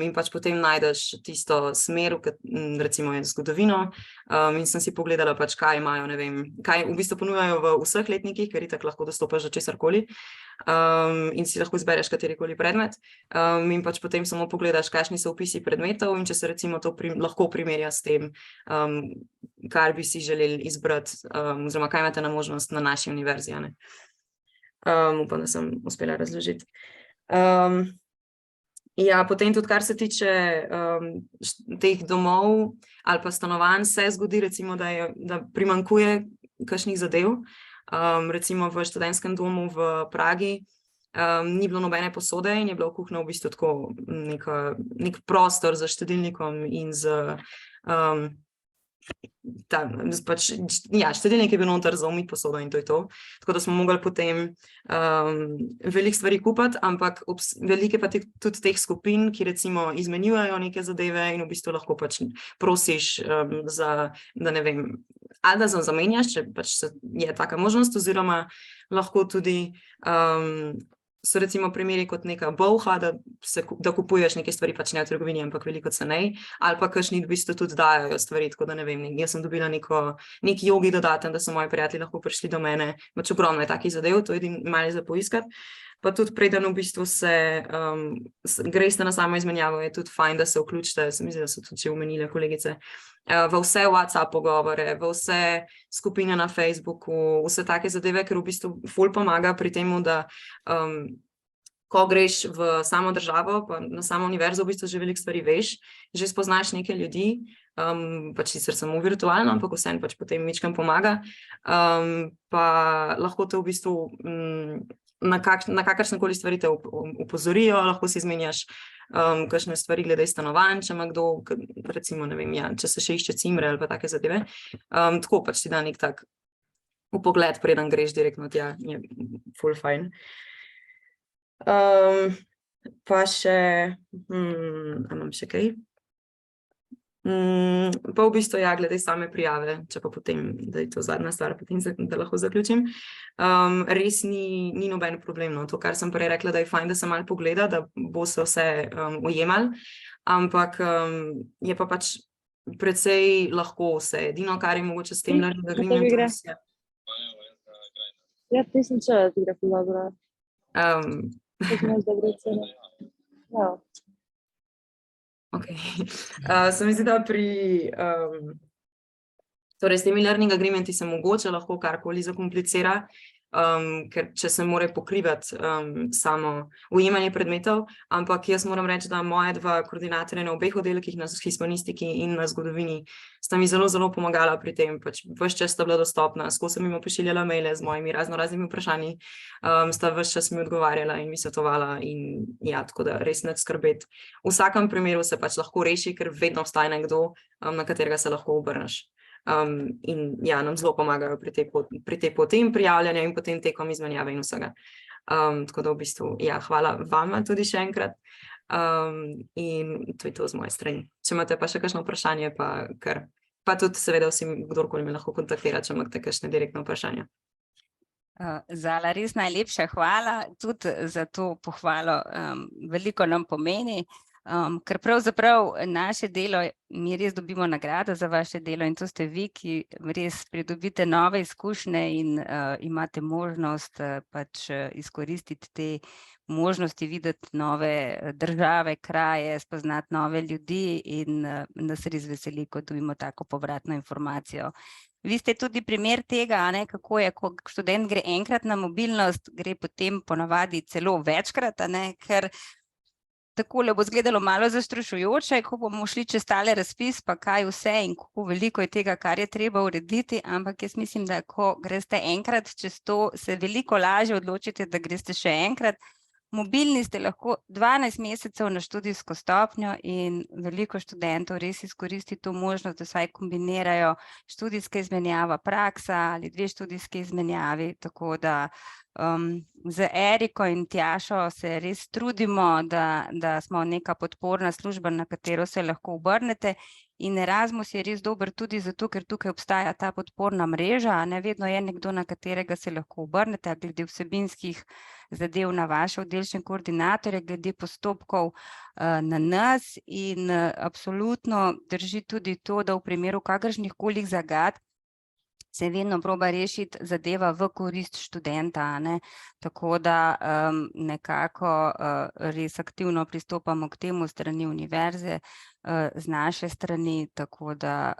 in pač potem najdeš tisto smer, recimo je zgodovino in sem si pogledala pač, kaj imajo, ne vem, kaj v bistvu ponujajo v vseh letnikih, ker itak lahko dostopaš do česarkoli in si lahko izbereš katerikoli predmet in pač potem samo pogledaš, kakšni so opisi predmetov in če se recimo to lahko primerja s tem, kar bi si želeli izbrati, oziroma kaj imate na možnost na naši univerzi. Upam, da sem uspela razložiti. Ja, potem tudi, kar se tiče teh domov ali pa stanovanj, se zgodi recimo, da primanjkuje kakšnih zadev. Recimo v študentskem domu v Pragi ni bilo nobene posode in je bila kuhinja v bistvu tako nek prostor za štedilnikom in štedilnik je bil noter za umiti posodo in to je to. Tako da smo mogli potem veliko stvari kupiti, ampak veliko je pa tudi teh skupin, ki recimo izmenjujejo neke zadeve in v bistvu lahko pač prosiš za, da ne vem, ali da zamenjaš, če pač je taka možnost, oziroma lahko tudi so recimo primeri kot neka bolha, da kupuješ neke stvari, pač ne v trgovini, ampak veliko cenej, ali pa kakšni v bistvu tudi dajajo stvari, tako da ne vem, jaz sem dobila nek jogi dodaten, da so moji prijatelji lahko prišli do mene, pač ogromno je takih zadev, to je malo za poiskati. pa tudi preden v bistvu greste na samo izmenjavo, je tudi fajn, da se vključite, se mi zdi, da so tudi že omenile kolegice, v vse WhatsApp pogovore, v vse skupine na Facebooku, vse take zadeve, ker v bistvu ful pomaga pri tem, da ko greš v samo državo, pa na samo univerzo, v bistvu že veliko stvari veš, že spoznaš neke ljudi, pač sicer samo virtualno, ampak vseeno pač potem mičkam pomaga, pa lahko te v bistvu na kakršnekoli stvari te upozorijo, lahko si izmenjaš kakšne stvari glede stanovanj, če ima kdo, recimo, ne vem, če se še išče cimre ali pa take zadeve, tako pač ti da nek tak vpogled, preden greš direktno tja, je ful fajn. Pa še, imam še kaj? Pa v bistvu, ja, glede same prijave, če pa potem, da je to zadnja stvar, potem da lahko zaključim, res ni noben problem, no, to, kar sem prej rekla, da je fajn, da se malo pogleda, da bo se vse ujemali, ampak je pa pač precej lahko vse, edino, kar je mogoče s tem learning agreementom. Ja, ti sem če, ti gre ful dobro. Okay. Se mi zdi, da torej s temi learning agreementi se mogoče lahko karkoli zakomplicira, ker če se mora pokrivati samo ujemanje predmetov, ampak jaz moram reči, da moja dva koordinatorja na obeh oddelkih, na hispanistiki in na zgodovini, sta mi zelo, zelo pomagala pri tem, pač ves čas sta bila dostopna, skozi sem jim pošiljala maile z mojimi raznoraznimi vprašanji, sta ves čas mi odgovarjala in mi svetovala in ja, tako da res nič skrbeti. V vsakem primeru se pač lahko reši, ker vedno obstaja nekdo, na katerega se lahko obrneš. In ja, nam zelo pomagajo pri tej poti in prijavljanja in potem tekom izmenjave in vsega. Tako da v bistvu, ja, hvala vama tudi še enkrat. In to je to z moje strani. Če imate pa še kakšno vprašanje, pa tudi seveda vsi, kdorkoli me lahko kontaktira, če imate kakšne direktne vprašanja. Zala, res najlepša hvala tudi za to pohvalo, veliko nam pomeni. Ker pravzaprav naše delo, mi res dobimo nagrado za vaše delo in to ste vi, ki res pridobite nove izkušnje in imate možnost pač izkoristiti te možnosti, videti nove države, kraje, spoznati nove ljudi in nas res veseli, ko dobimo tako povratno informacijo. Vi ste tudi primer tega, kako je, ko študent gre enkrat na mobilnost, gre potem ponavadi celo večkrat, ker takole bo izgledalo malo zastrašujoče, ko bomo šli čez tale razpis, pa kaj vse in kako veliko je tega, kar je treba urediti, ampak jaz mislim, da ko greste enkrat čez to, se veliko lažje odločite, da greste še enkrat. Mobilni ste lahko 12 mesecev na študijsko stopnjo in veliko študentov res izkoristi to možnost, da vsaj kombinirajo študijska izmenjava, praksa ali 2 študijske izmenjavi, tako da z Eriko in Tjašo se res trudimo, da smo neka podporna služba, na katero se lahko obrnete. In Erasmus je res dober tudi zato, ker tukaj obstaja ta podporna mreža, vedno je nekdo, na katerega se lahko obrnete, glede vsebinskih zadev na vaše oddelčne koordinatorje, glede postopkov na nas in absolutno drži tudi to, da v primeru kakršnih koli zagat se vedno proba rešiti zadeva v korist študenta, tako da nekako res aktivno pristopamo k temu strani univerze, z naše strani, tako da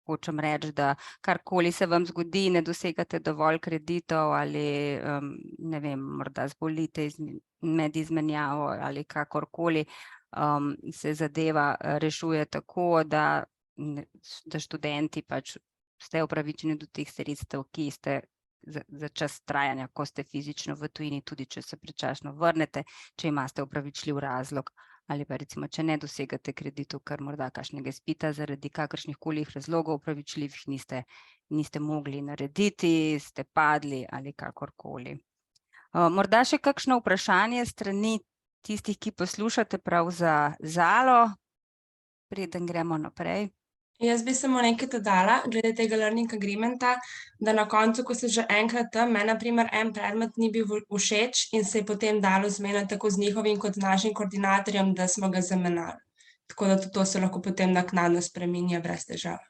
hočem reči, da karkoli se vam zgodi, ne dosegate dovolj kreditov ali ne vem, morda zbolite med izmenjavo ali kakorkoli, se zadeva rešuje tako, da študenti pač ste upravičeni do teh sredstev, ki ste za čas trajanja, ko ste fizično v tujini, tudi če se predčasno vrnete, če imate upravičljiv razlog ali pa recimo, če ne dosegate kreditov, ker morda kakšnega izpita zaradi kakršnih koli razlogov upravičljivih niste mogli narediti, ste padli ali kakorkoli. Morda še kakšno vprašanje strani tistih, ki poslušate prav za Zalo, preden gremo naprej. Jaz bi samo nekaj dodala, glede tega learning agreementa, da na koncu, ko se že enkrat tam, meni na primer en predmet ni bil všeč in se je potem dalo zmeniti tako z njihovim kot z našim koordinatorjem, da smo ga zamenjali. Tako da to se lahko potem naknadno spreminja brez težav.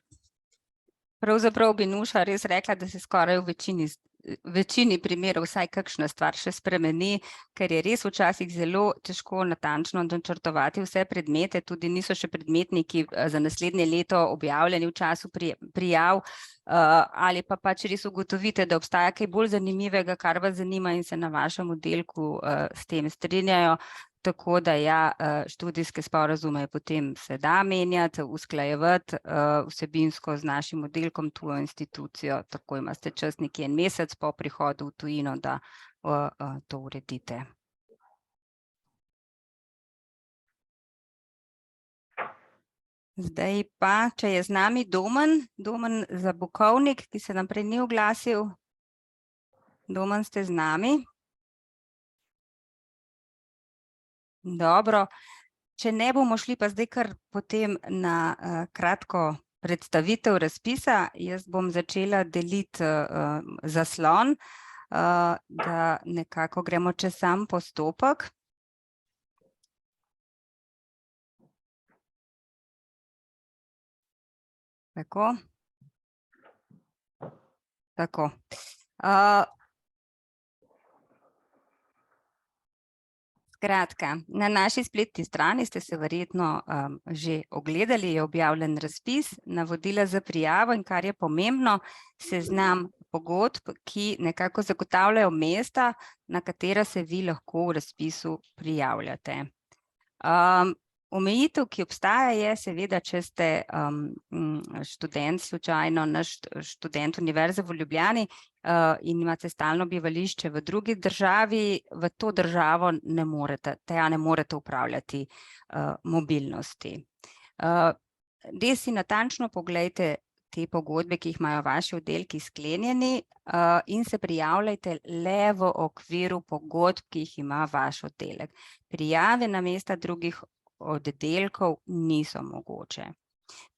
Pravzaprav bi Nuša res rekla, da se skoraj v večini večini primerov vsaj kakšna stvar še spremeni, ker je res včasih zelo težko natančno načrtovati vse predmete, tudi niso še predmetniki za naslednje leto objavljeni v času prijav, ali pa pač res ugotovite, da obstaja kaj bolj zanimivega, kar vas zanima in se na vašem oddelku s tem strinjajo. Tako da ja, študijske sporazume potem se da menjati, usklajevati vsebinsko z našim oddelkom, tujo institucijo, tako imate čas nekje en mesec po prihodu v tujino, da to uredite. Zdaj pa, če je z nami Domen Zabukovnik, ki se nam prej ni oglasil. Domen, ste z nami? Dobro, če ne bomo šli pa zdaj kar potem na kratko predstavitev razpisa, jaz bom začela deliti zaslon, da nekako gremo čez sam postopek. Tako. Tako. Skratka, na naši spletni strani ste se verjetno že ogledali, je objavljen razpis, navodila za prijavo in kar je pomembno, seznam pogodb, ki nekako zagotavljajo mesta, na katera se vi lahko v razpisu prijavljate. Omejitev, ki obstaja, je seveda, če ste študent, slučajno naš študent Univerze v Ljubljani in imate stalno bivališče v drugi državi, v to državo ne morete upravljati mobilnosti. Res si natančno poglejte te pogodbe, ki jih imajo vaši oddelki sklenjeni, in se prijavljajte le v okviru pogodb, ki jih ima vaš oddelek. Prijave na mesta drugih oddelkov niso mogoče.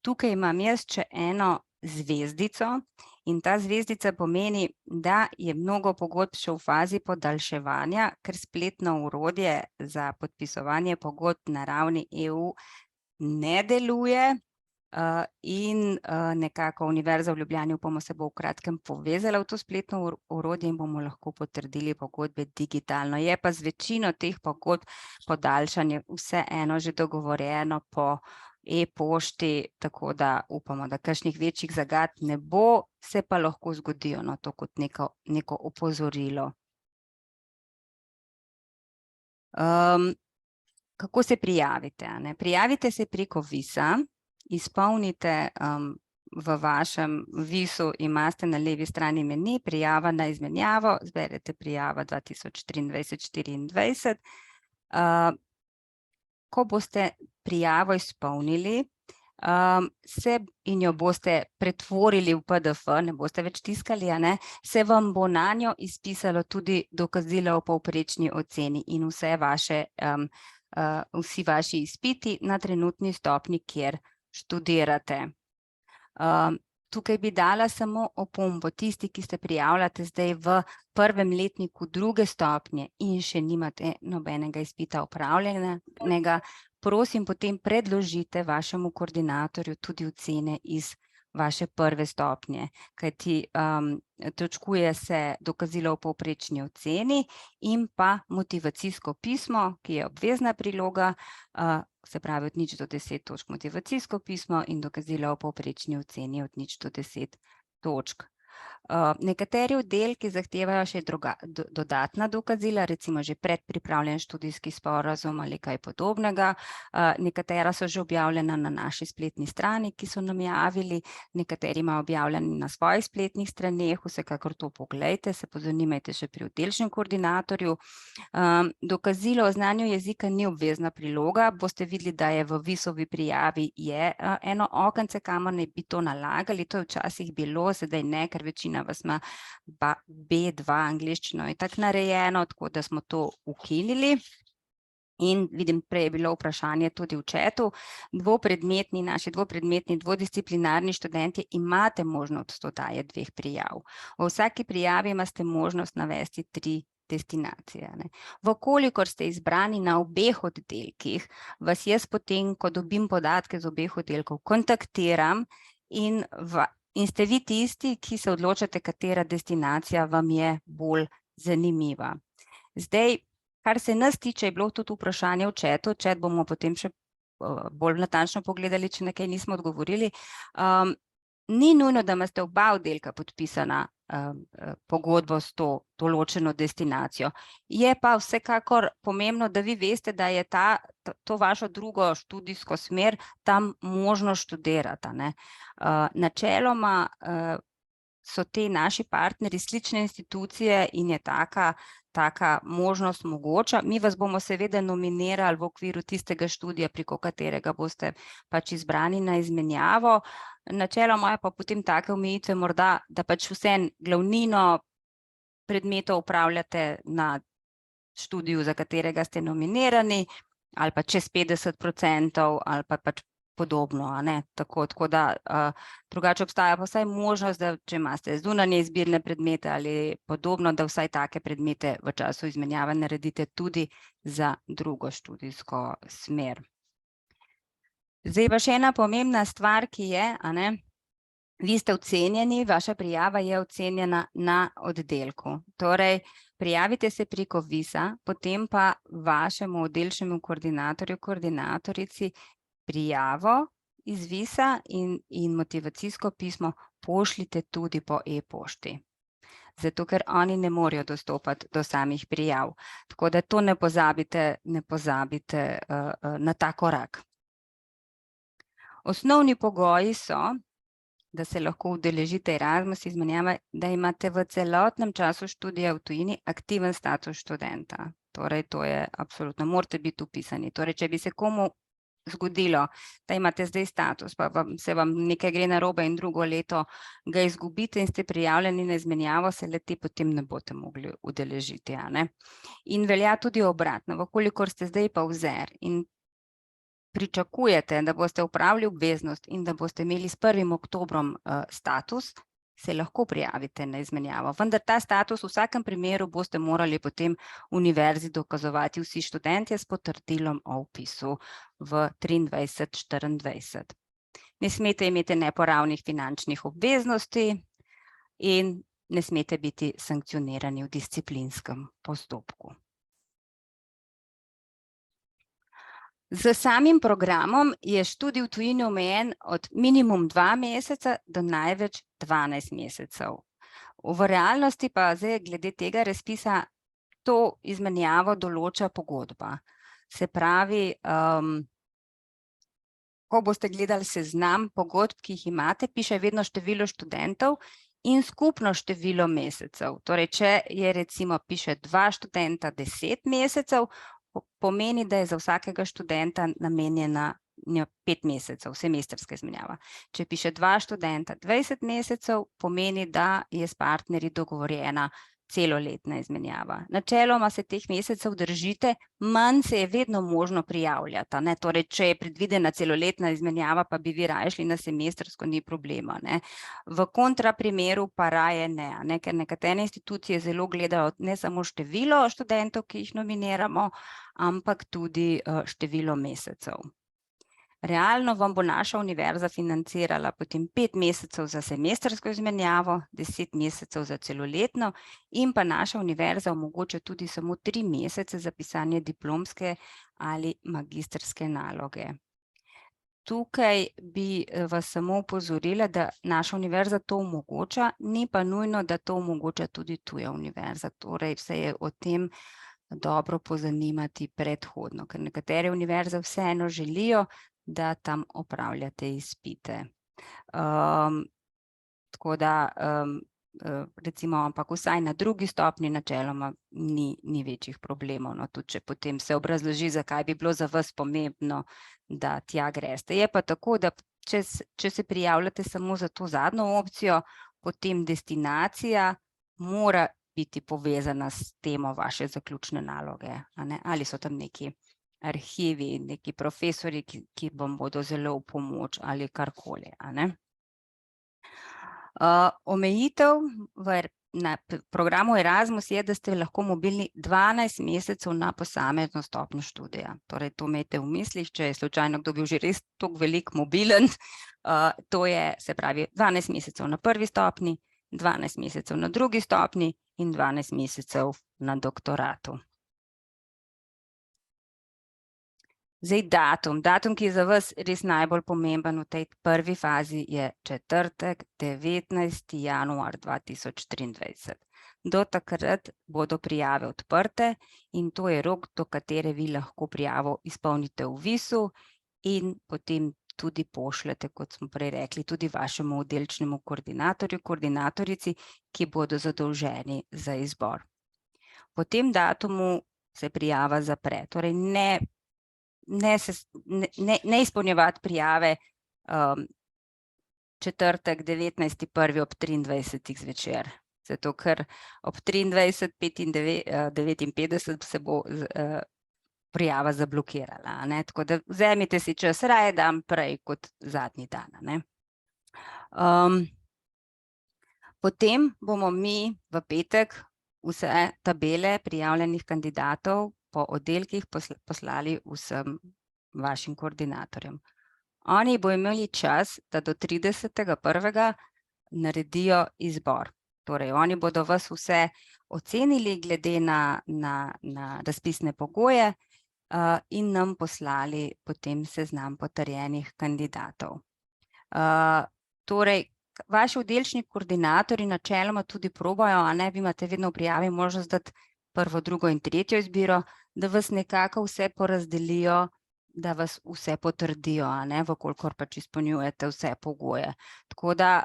Tukaj imam jaz še eno zvezdico in ta zvezdica pomeni, da je mnogo pogodb še v fazi podaljševanja, ker spletno orodje za podpisovanje pogodb na ravni EU ne deluje in nekako Univerza v Ljubljani, upamo, se bo v kratkem povezala v to spletno orodje in bomo lahko potrdili pogodbe digitalno. Je pa z večino teh pogodb podaljšanje vseeno že dogovorjeno po e-pošti, tako da upamo, da kakšnih večjih zagat ne bo, se pa lahko zgodijo, no, to kot neko opozorilo. Kako se prijavite? Prijavite se preko VIS-a, izpolnite v vašem VIS-u, imate na levi strani meni prijava na izmenjavo, zberete prijava 2023-2024. Ko boste prijavo izpolnili in jo boste pretvorili v PDF, ne boste več tiskali, se vam bo na njo izpisalo tudi dokazilo o povprečni oceni in vsi vaši izpiti na trenutni stopnji, kjer študirate. Tukaj bi dala samo opombo, tisti, ki se prijavljate zdaj v prvem letniku druge stopnje in še nimate nobenega izpita opravljenega, prosim, potem predložite vašemu koordinatorju tudi ocene iz vaše prve stopnje, kajti točkuje se dokazilo o povprečni oceni in pa motivacijsko pismo, ki je obvezna priloga, se pravi od 0 do 10 točk motivacijsko pismo in dokazilo o povprečni oceni od 0 do 10 točk. Nekateri oddelki zahtevajo še dodatna dokazila, recimo že predpripravljen študijski sporazum ali kaj podobnega. Nekatera so že objavljena na naši spletni strani, ki so nam javili, nekateri imajo objavljeni na svojih spletnih straneh, vsekakor to poglejte, se pozanimajte še pri oddelčnem koordinatorju. Dokazilo o znanju jezika ni obvezna priloga, boste videli, da je v VIS-ovi prijavi je eno okence, kamor naj bi to nalagali, to je včasih bilo, sedaj ne, ker večina vas ima B2 angleščino je tako narejeno, tako da smo to ukinili. In vidim, prej je bilo vprašanje tudi v chatu, naši dvopredmetni, dvodisciplinarni študenti imate možnost dodaje 2 prijav. V vsaki prijavi imate možnost navesti 3 destinacije. Vkolikor ste izbrani na obeh oddelkih, vas jaz potem, ko dobim podatke z obeh oddelkov, kontaktiram in in ste vi tisti, ki se odločate, katera destinacija vam je bolj zanimiva. Zdaj, kar se nas tiče, je bilo tudi vprašanje v chatu, chat bomo potem še bolj natančno pogledali, če na kaj nismo odgovorili. Ni nujno, da imate oba oddelka podpisana pogodbo s to določeno destinacijo. Je pa vsekakor pomembno, da vi veste, da je to vašo drugo študijsko smer tam možno študirati, ne. Načeloma so te naši partnerji slične institucije in je taka možnost mogoča. Mi vas bomo seveda nominirali v okviru tistega študija, preko katerega boste pač izbrani na izmenjavo. Načeloma je pa potem take omejitve morda, da pač vseeno glavnino predmetov upravljate na študiju, za katerega ste nominirani, ali pa čez 50% ali pa pač podobno, a ne, tako da drugače obstaja pa vsaj možnost, da če imate zunanje izbirne predmete ali podobno, da vsaj take predmete v času izmenjave naredite tudi za drugo študijsko smer. Zdaj pa še ena pomembna stvar, ki je, a ne, vi ste ocenjeni, vaša prijava je ocenjena na oddelku. Torej, prijavite se preko VIS-a, potem pa vašemu oddelčnemu koordinatorju, koordinatorici prijavo iz VIS-a in motivacijsko pismo pošljite tudi po e-pošti. Zato, ker oni ne morejo dostopati do samih prijav. Tako da to ne pozabite na ta korak. Osnovni pogoji so, da se lahko udeležite Erasmus izmenjave, da imate v celotnem času študija v tujini aktiven status študenta. Torej, to je absolutno, morate biti vpisani. Torej, če bi se komu zgodilo, da imate zdaj status, pa se vam nekaj gre narobe in drugo leto ga izgubite in ste prijavljeni na izmenjavo, se le-te potem ne boste mogli udeležiti, a ne. In velja tudi obratno, vkolikor ste zdaj pa vzer in pričakujete, da boste opravili obveznost in da boste imeli s 1. oktobrom status, se lahko prijavite na izmenjavo. Vendar ta status v vsakem primeru boste morali potem univerzi dokazovati vsi študentje s potrdilom o vpisu v 23-24. Ne smete imeti neporavnih finančnih obveznosti in ne smete biti sankcionirani v disciplinskem postopku. Z samim programom je študij v tujini omejen od minimum 2 meseca do največ 12 mesecev. V realnosti pa zdaj glede tega razpisa to izmenjavo določa pogodba. Se pravi, ko boste gledali seznam pogodb, ki jih imate, piše vedno število študentov in skupno število mesecev. Torej, če je recimo piše 2 študenta 10 mesecev, pomeni, da je za vsakega študenta namenjena 5 mesecev, semestrska izmenjava. Če piše 2 študenta 20 mesecev, pomeni, da je s partnerji dogovorjena celoletna izmenjava. Načeloma se teh mesecev držite, manj se je vedno možno prijavljati, ne? Torej, če je predvidena celoletna izmenjava, pa bi vi raje šli na semestrsko, ni problema, ne? V kontraprimeru pa raje ne, ker nekatere institucije zelo gledajo ne samo število študentov, ki jih nominiramo, ampak tudi število mesecev. Realno vam bo naša univerza financirala potem 5 mesecev za semestrsko izmenjavo, 10 mesecev za celoletno in pa naša univerza omogoča tudi samo 3 mesece za pisanje diplomske ali magistrske naloge. Tukaj bi vas samo opozorila, da naša univerza to omogoča, ni pa nujno, da to omogoča tudi tuja univerza. Torej, se je o tem dobro pozanimati predhodno, ker nekatere univerze vseeno želijo, da tam opravljate izpite. Tako da, recimo, ampak vsaj na drugi stopnji načeloma ni večjih problemov, no, tudi če potem se obrazloži, zakaj bi bilo za vas pomembno, da tja greste. Je pa tako, da če se prijavljate samo za to zadnjo opcijo, potem destinacija mora biti povezana s temo vaše zaključne naloge, a ne? Ali so tam neki arhivi, neki profesori, ki vam bodo zelo v pomoč ali karkoli, a ne. Omejitev na programu Erasmus je, da ste lahko mobilni 12 mesecev na posamezno stopnjo študija. Torej, to imejte v mislih, če je slučajno kdo bil že res toliko veliko mobilen. To je, se pravi, 12 mesecev na prvi stopni, 12 mesecev na drugi stopni in 12 mesecev na doktoratu. Zdaj datum, ki je za vas res najbolj pomemben v tej prvi fazi, je četrtek, 19. januar 2023. Do takrat bodo prijave odprte in to je rok, do katere vi lahko prijavo izpolnite v VIS-u in potem tudi pošljete, kot smo prej rekli, tudi vašemu oddelčnemu koordinatorju, koordinatorici, ki bodo zadolženi za izbor. Po tem datumu se prijava zapre, torej ne izpolnjevati prijave četrtek, 19.1. ob 23. zvečer. Zato, ker ob 23:59 se bo prijava zablokirala, ne? Tako da vzemite si čas, raje dan prej kot zadnji dan, ne? Potem bomo mi v petek vse tabele prijavljenih kandidatov po oddelkih poslali vsem vašim koordinatorjem. Oni bodo imeli čas, da do 30.1. naredijo izbor. Torej, oni bodo vas vse ocenili glede na razpisne pogoje in nam poslali potem seznam potrjenih kandidatov. Torej, vaši oddelčni koordinatorji načeloma tudi probajo, a ne, vi imate vedno v prijavi možnost dati prvo, drugo in tretjo izbiro, da vas nekako vse porazdelijo, da vas vse potrdijo, a ne, vkolikor pač izpolnjujete vse pogoje. Tako da,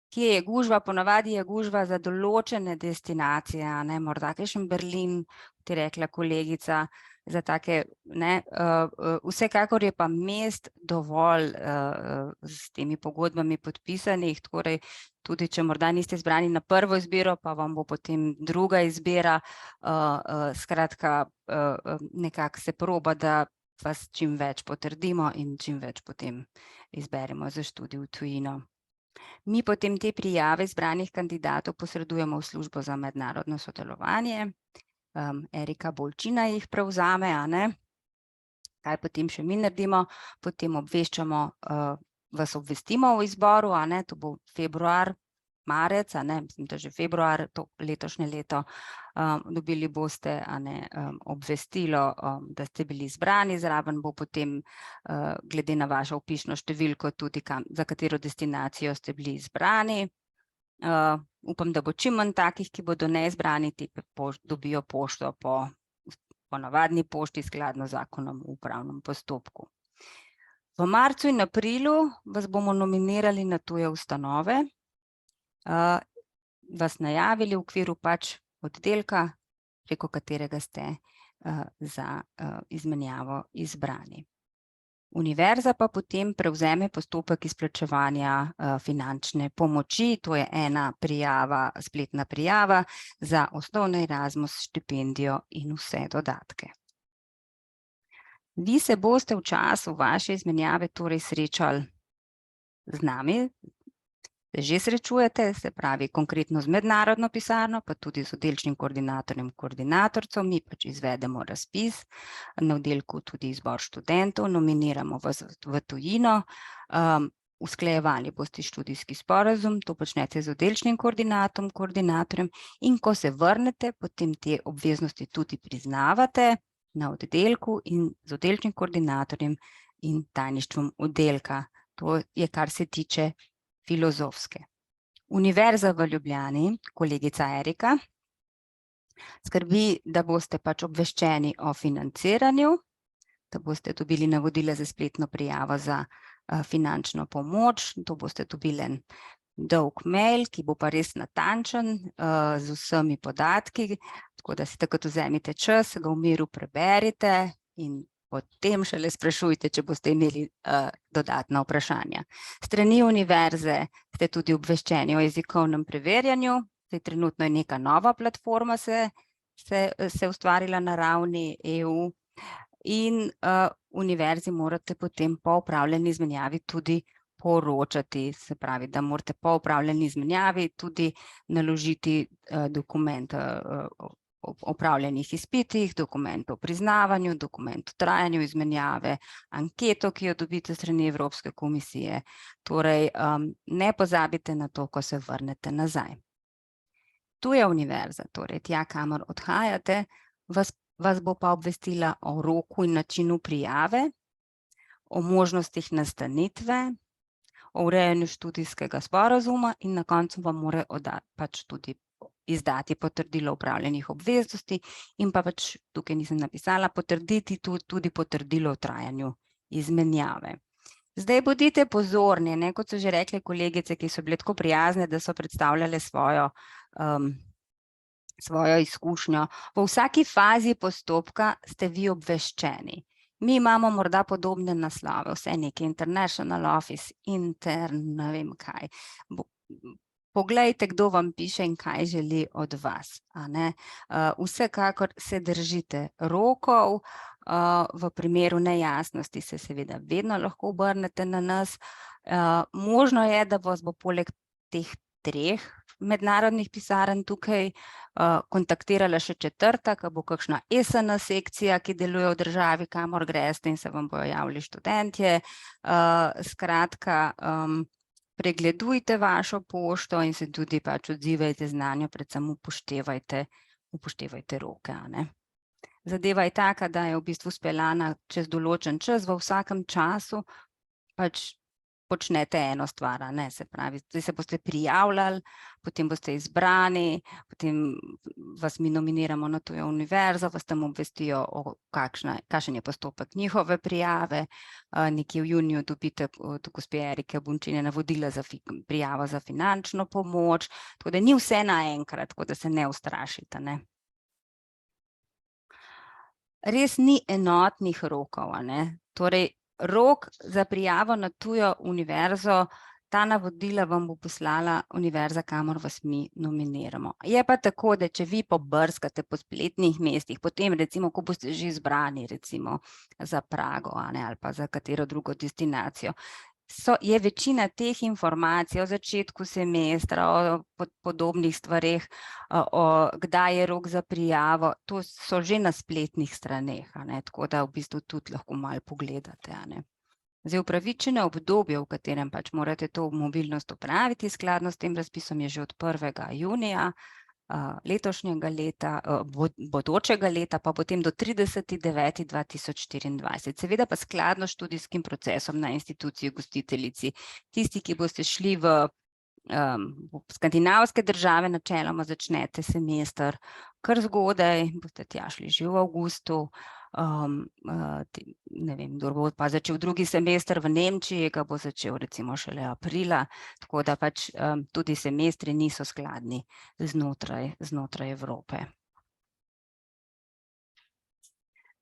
kje je gužva? Ponavadi je gužva za določene destinacije, a ne, morda kakšen Berlin, kot je rekla kolegica, za take, ne, vsekakor je pa mest dovolj s temi pogodbami podpisanih, torej tudi če morda niste izbrani na prvo izbiro, pa vam bo potem druga izbira, skratka, nekako se proba, da vas čim več potrdimo in čim več potem izberemo za študij v tujino. Mi potem te prijave izbranih kandidatov posredujemo v službo za mednarodno sodelovanje. Erika Bolčina jih prevzame, a ne. Kaj potem še mi naredimo? Potem obveščamo, vas obvestimo o izboru, a ne, to bo februar, marec, a ne, mislim, da že februar, to letošnje leto, dobili boste, a ne, obvestilo, da ste bili izbrani, zraven bo potem glede na vašo vpisno številko tudi, za katero destinacijo ste bili izbrani. Upam, da bo čim manj takih, ki bodo neizbrani, ti dobijo pošto po navadni pošti skladno z zakonom o upravnem postopku. V marcu in aprilu vas bomo nominirali na tuje ustanove, vas najavili v okviru pač oddelka, preko katerega ste za izmenjavo izbrani. Univerza pa potem prevzeme postopek izplačevanja finančne pomoči, to je ena prijava, spletna prijava za osnovno Erasmus štipendijo in vse dodatke. Vi se boste v času vaše izmenjave torej srečali z nami, se že srečujete, se pravi konkretno z mednarodno pisarno, pa tudi z oddelčnim koordinatorjem, koordinatorcem, mi pač izvedemo razpis, na oddelku tudi izbor študentov, nominiramo vas v tujino, usklajevali boste študijski sporazum, to počnete z oddelčnim koordinatorjem in ko se vrnete, potem te obveznosti tudi priznavate na oddelku in z oddelčnim koordinatorjem in tajništvom oddelka. To je, kar se tiče filozofske. Univerza v Ljubljani, kolegica Erika, skrbi, da boste pač obveščeni o financiranju, da boste dobili navodila za spletno prijavo za finančno pomoč, to boste dobili en dolg mail, ki bo pa res natančen z vsemi podatki, tako da si takrat vzemite čas, ga v miru preberite in potem šele sprašujte, če boste imeli dodatna vprašanja. Strani univerze ste tudi obveščeni o jezikovnem preverjanju, zdaj trenutno je neka nova platforma se ustvarila na ravni EU in univerzi morate potem po opravljeni izmenjavi tudi poročati, se pravi, da morate po opravljeni izmenjavi tudi naložiti dokument o opravljenih izpitih, dokument o priznavanju, dokument o trajanju izmenjave, anketo, ki jo dobite strani Evropske komisije. Torej, ne pozabite na to, ko se vrnete nazaj. Tuja univerza, torej tja, kamor odhajate, vas bo pa obvestila o roku in načinu prijave, o možnostih nastanitve, o urejanju študijskega sporazuma in na koncu vam mora pač tudi izdati potrdilo upravljenih obveznosti in pa pač, tukaj nisem napisala, potrditi tudi potrdilo o trajanju izmenjave. Zdaj bodite pozorni, ne, kot so že rekli kolegice, ki so bile tako prijazne, da so predstavljale svojo izkušnjo. V vsaki fazi postopka ste vi obveščeni. Mi imamo morda podobne naslove, vse nekaj International Office, Intern, ne vem kaj. Poglejte, kdo vam piše in kaj želi od vas. Vsekakor se držite rokov, v primeru nejasnosti se seveda vedno lahko obrnete na nas. Možno je, da vas bo poleg teh 3 mednarodnih pisarn tukaj kontaktirala še 4., ko bo kakšna ESN sekcija, ki deluje v državi, kamor greste in se vam bojo javili študentje. Skratka, pregledujte vašo pošto in se tudi pač odzivajte znanju, predvsem upoštevajte roke. Zadeva je taka, da je v bistvu speljana čez določen čas, v vsakem času pač počnete eno stvar, se pravi, zdaj se boste prijavljali, potem boste izbrani, potem vas mi nominiramo na tujo univerzo, vas tam obvestijo, kakšen je postopek njihove prijave, nekje v juniju dobite od gospe Erike Bončine navodila za prijavo za finančno pomoč, tako da ni vse naenkrat, tako da se ne ustrašite. Res ni enotnih rokov, torej rok za prijavo na tujo univerzo, ta navodila vam bo poslala univerza, kamor vas mi nominiramo. Je pa tako, da če vi pobrskate po spletnih mestih, potem recimo, ko boste že izbrani recimo za Prago ali pa za katero drugo destinacijo, je večina teh informacij o začetku semestra, o podobnih stvareh, kdaj je rok za prijavo, to so že na spletnih straneh, tako da v bistvu tudi lahko malo pogledate. Zdaj, upravičeno obdobje, v katerem pač morate to mobilnost opraviti, skladno s tem razpisom je že od 1. junija letošnjega leta, bodočega leta, pa potem do 30.9.2024. Seveda pa skladno s študijskim procesom na instituciji gostiteljici. Tisti, ki boste šli v skandinavske države, načeloma začnete semester kar zgodaj, boste tja šli že v avgustu, ne vem, kdo bo pa začel drugi semester v Nemčiji, ga bo začel recimo šele aprila, tako da pač tudi semestri niso skladni znotraj Evrope.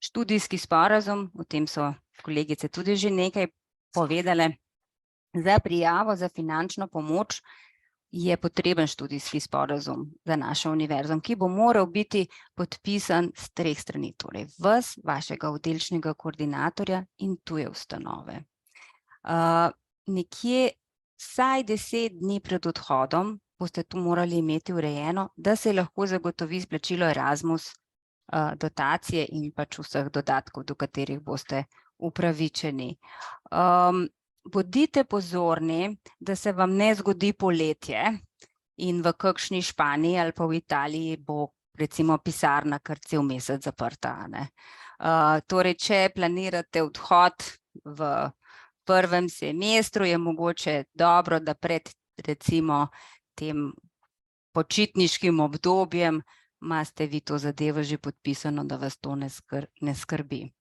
Študijski sporazum, o tem so kolegice tudi že nekaj povedale. Za prijavo za finančno pomoč je potreben študijski sporazum za našo univerzo, ki bo moral biti podpisan s 3 strani, torej vas, vašega oddelčnega koordinatorja in tuje ustanove. Nekje vsaj 10 dni pred odhodom boste tu morali imeti urejeno, da se lahko zagotovi izplačilo Erasmus dotacije in pač vseh dodatkov, do katerih boste upravičeni. Bodite pozorni, da se vam ne zgodi poletje in v kakšni Španiji ali pa v Italiji bo recimo pisarna kar cel mesec zaprta. Torej, če planirate odhod v prvem semestru, je mogoče dobro, da pred recimo tem počitniškim obdobjem imate vi to zadevo že podpisano, da vas to ne skrbi.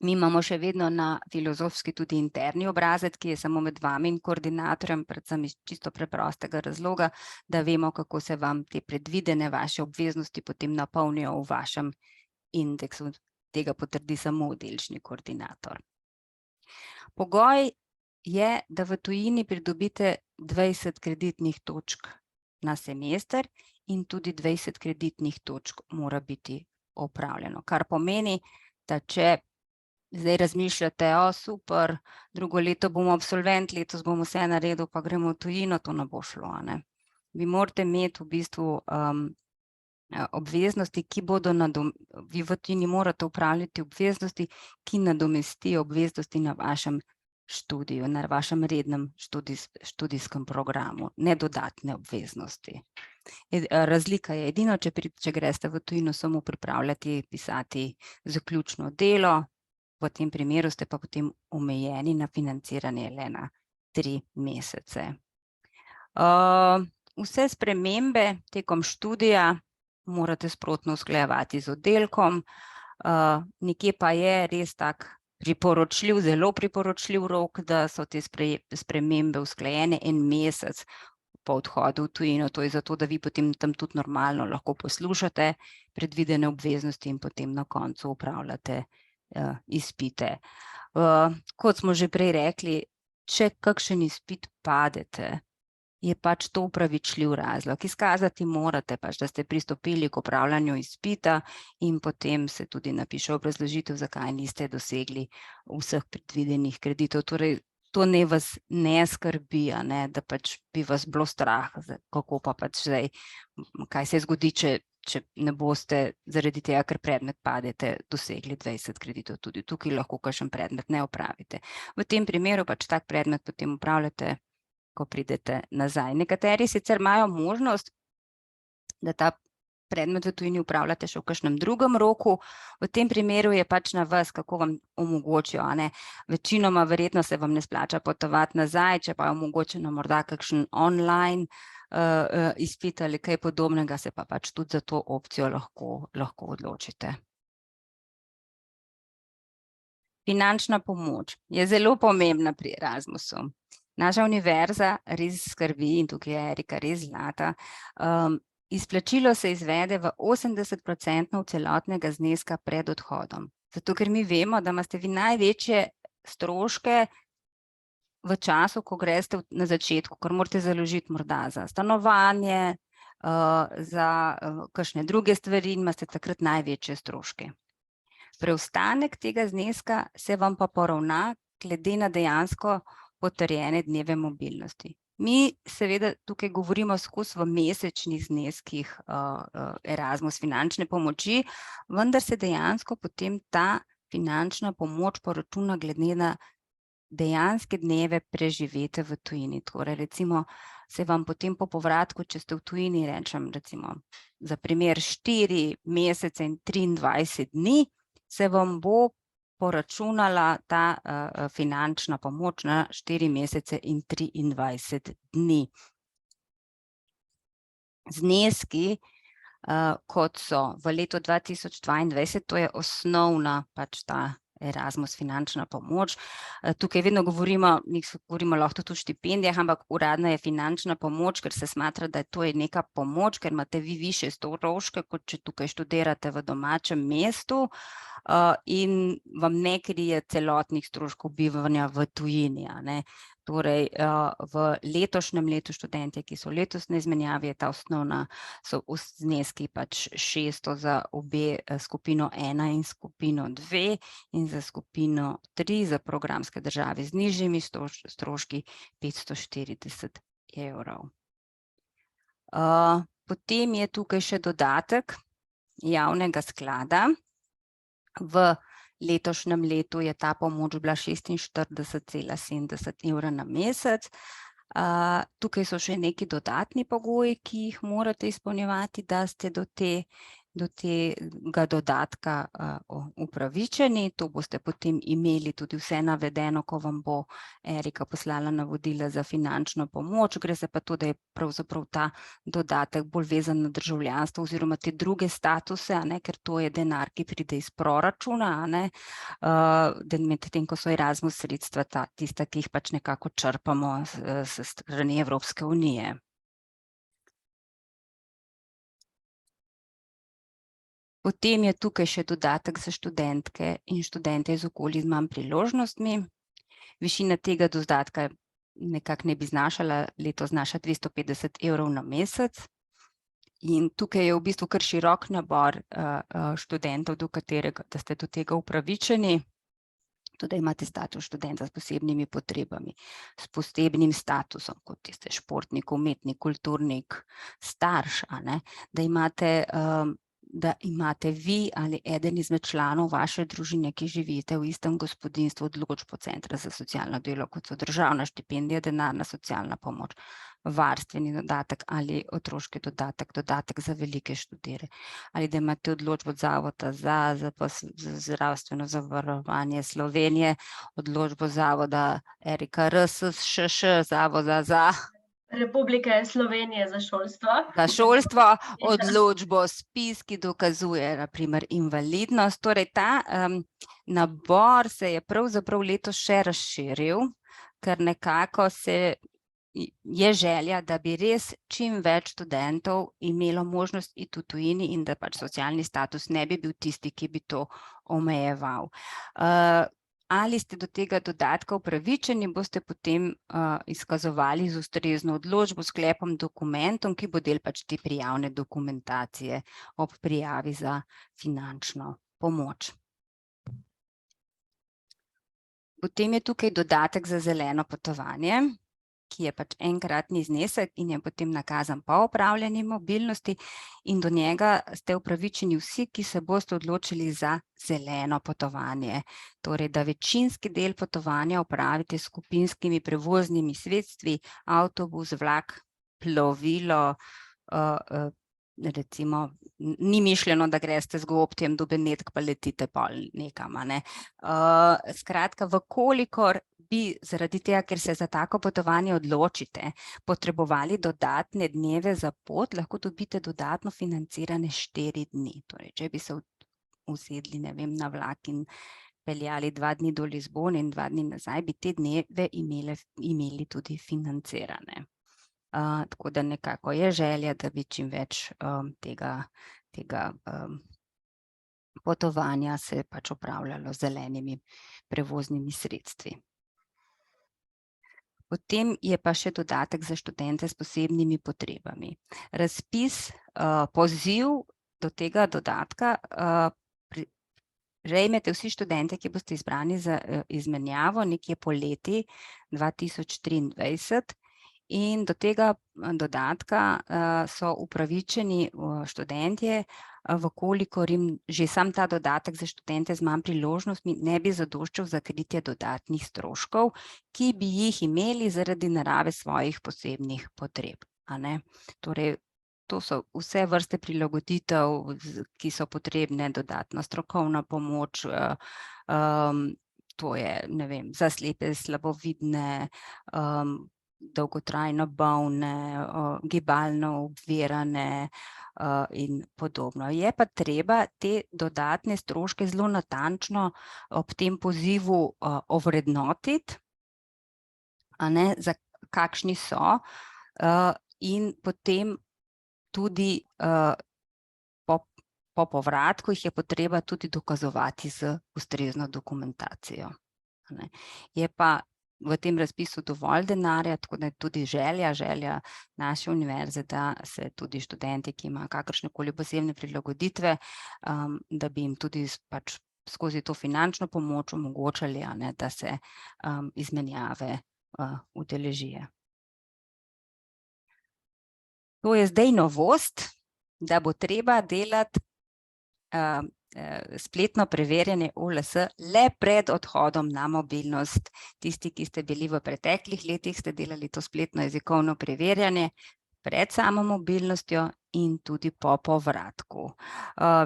Mi imamo še vedno na filozofski tudi interni obrazec, ki je samo med vami in koordinatorjem, predvsem iz čisto preprostega razloga, da vemo, kako se vam te predvidene vaše obveznosti potem napolnijo v vašem indeksu. Tega potrdi samo oddelčni koordinator. Pogoj je, da v tujini pridobite 20 kreditnih točk na semester in tudi 20 kreditnih točk mora biti opravljeno, kar pomeni, da če zdaj razmišljate, super, drugo leto bomo absolvent, letos bomo vse naredili, pa gremo v tujino, to ne bo šlo, a ne. Vi morate imeti v bistvu obveznosti, ki bodo vi v tujini morate upravljati obveznosti, ki nadomestijo obveznosti na vašem študiju, na vašem rednem študijskem programu, ne dodatne obveznosti. Razlika je edino, če greste v tujino samo pripravljati, pisati zaključno delo, v tem primeru ste pa potem omejeni na financiranje le na 3 mesece. Vse spremembe tekom študija morate sprotno usklajevati z oddelkom, nekje pa je res tak priporočljiv, zelo priporočljiv rok, da so te spremembe usklajene 1 mesec po odhodu v tujino, to je zato, da vi potem tam tudi normalno lahko poslušate predvidene obveznosti in potem na koncu upravljate izpite. Kot smo že prej rekli, če kakšen izpit padete, je pač to upravičljiv razlog. Izkazati morate pač, da ste pristopili k opravljanju izpita in potem se tudi napiše obrazložitev, zakaj niste dosegli vseh predvidenih kreditov. Torej, to ne vas ne skrbi, da pač bi vas bilo strah, kako pa pač zdaj, kaj se zgodi, če ne boste zaradi tega, ker predmet padete, dosegli 20 kreditov. Tudi tukaj lahko kakšen predmet ne opravite. V tem primeru pač tak predmet potem opravljate, ko pridete nazaj. Nekateri sicer imajo možnost, da ta predmet v tujini upravljate še v kakšnem drugem roku. V tem primeru je pač na vas, kako vam omogočijo. Večinoma verjetno se vam ne splača potovati nazaj, če pa je omogočeno morda kakšen online izpit ali kaj podobnega, se pa pač tudi za to opcijo lahko odločite. Finančna pomoč je zelo pomembna pri Erasmusu. Naša univerza res skrbi, in tukaj je Erika res zlata, izplačilo se izvede v 80% celotnega zneska pred odhodom. Zato, ker mi vemo, da imate vi največje stroške v času, ko greste na začetku, ker morate založiti morda za stanovanje, za kakšne druge stvari in imate takrat največje stroške. Preostanek tega zneska se vam pa poravna glede na dejansko potrjene dneve mobilnosti. Mi seveda tukaj govorimo skozi v mesečnih zneskih Erasmus finančne pomoči, vendar se dejansko potem ta finančna pomoč poračuna glede na dejanske dneve preživete v tujini. Torej recimo se vam potem po povratku, če ste v tujini, rečem recimo za primer 4 mesece in 23 dni, se vam bo poračunala ta finančna pomoč na 4 mesece in 23 dni. Zneski, kot so v letu 2022, to je osnovna pač ta Erasmus finančna pomoč. Tukaj vedno govorimo lahko tudi o štipendijah, ampak uradno je finančna pomoč, ker se smatra, da to je neka pomoč, ker imate vi višje stroške, kot če tukaj študirate v domačem mestu in vam ne krije celotnih stroškov bivanja v tujini. Torej, v letošnjem letu študentje, ki so letos na izmenjavi, je ta osnovna, so zneski pač 600 za obe skupino 1 in skupino 2 in za skupino 3 za programske države z nižjimi stroški 540 evrov. Potem je tukaj še dodatek javnega sklada. V letošnjem letu je ta pomoč bila 46,70 evra na mesec. Tukaj so še neki dodatni pogoji, ki jih morate izpolnjevati, da ste do tega dodatka upravičeni. To boste potem imeli tudi vse navedeno, ko vam bo Erika poslala navodila za finančno pomoč. Gre za pa to, da je pravzaprav ta dodatek bolj vezan na državljanstvo oziroma te druge statuse, ker to je denar, ki pride iz proračuna, medtem ko so Erasmus sredstva tista, ki jih pač nekako črpamo s strani Evropske unije. Potem je tukaj še dodatek za študentke in študente iz okolij z manj priložnostmi. Višina tega dodatka nekako ne bi znašala, letos znaša 250 evrov na mesec. In tukaj je v bistvu kar širok nabor študentov, da ste do tega upravičeni. Tudi imate status študenta s posebnimi potrebami, s posebnim statusom, kot ste športnik, umetnik, kulturnik, starš, da imate vi ali eden izmed članov vaše družine, ki živite v istem gospodinjstvu, odločbo Centra za socialno delo, kot so državna štipendija, denarna socialna pomoč, varstveni dodatek ali otroški dodatek, dodatek za velike študire, ali da imate odločbo Zavoda za zdravstveno zavarovanje Slovenije, odločbo Zavoda Erika RSŠŠ, Zavoda za Republike Slovenije za šolstvo. Za šolstvo, odločbo SPIZ, ki dokazuje na primer invalidnost. Torej ta nabor se je pravzaprav letos še razširil, ker nekako je želja, da bi res čim več študentov imelo možnost iti v tujini in da pač socialni status ne bi bil tisti, ki bi to omejeval. Ali ste do tega dodatka upravičeni, boste potem izkazovali z ustrezno odločbo, sklepom, dokumentom, ki bo del pač te prijavne dokumentacije ob prijavi za finančno pomoč. Potem je tukaj dodatek za zeleno potovanje, ki je pač enkratni znesek in je potem nakazan po opravljeni mobilnosti in do njega ste upravičeni vsi, ki se boste odločili za zeleno potovanje. Torej, da večinski del potovanja opravite s skupinskimi prevoznimi sredstvi, avtobus, vlak, plovilo, recimo, ni mišljeno, da greste z Gobtjem do Benetk pa letite pol nekam, Skratka, vkolikor bi zaradi tega, ker se za tako potovanje odločite, potrebovali dodatne dneve za pot, lahko dobite dodatno financirane 4 dni. Torej, če bi se usedli, ne vem, na vlak in peljali 2 dni do Lizbone in 2 dni nazaj, bi te dneve imeli tudi financirane. Tako da nekako je želja, da bi čim več tega potovanja se pač opravljalo z zelenimi prevoznimi sredstvi. Potem je pa še dodatek za študente s posebnimi potrebami. Razpis, poziv do tega dodatka prejmete vsi študente, ki boste izbrani za izmenjavo nekje poleti 2023. In do tega dodatka so upravičeni študentje, vkolikor jim že sam ta dodatek za študente z manj priložnostmi ne bi zadoščal za kritje dodatnih stroškov, ki bi jih imeli zaradi narave svojih posebnih potreb. Torej, to so vse vrste prilagoditev, ki so potrebne, dodatna strokovna pomoč, to je, ne vem, za slepe, slabovidne, dolgotrajno bolne, gibalno ovirane in podobno. Je pa treba te dodatne stroške zelo natančno ob tem pozivu ovrednotiti, za kakšni so, in potem tudi po povratku jih je potreba tudi dokazovati z ustrezno dokumentacijo. Je pa v tem razpisu dovolj denarja, tako da je tudi želja naše univerze, da se tudi študenti, ki imajo kakršnekoli posebne prilagoditve, da bi jim tudi pač skozi to finančno pomoč omogočali, da se izmenjave udeležijo. To je zdaj novost, da bo treba delati spletno preverjanje OLS le pred odhodom na mobilnost. Tisti, ki ste bili v preteklih letih, ste delali to spletno jezikovno preverjanje pred samo mobilnostjo in tudi po povratku.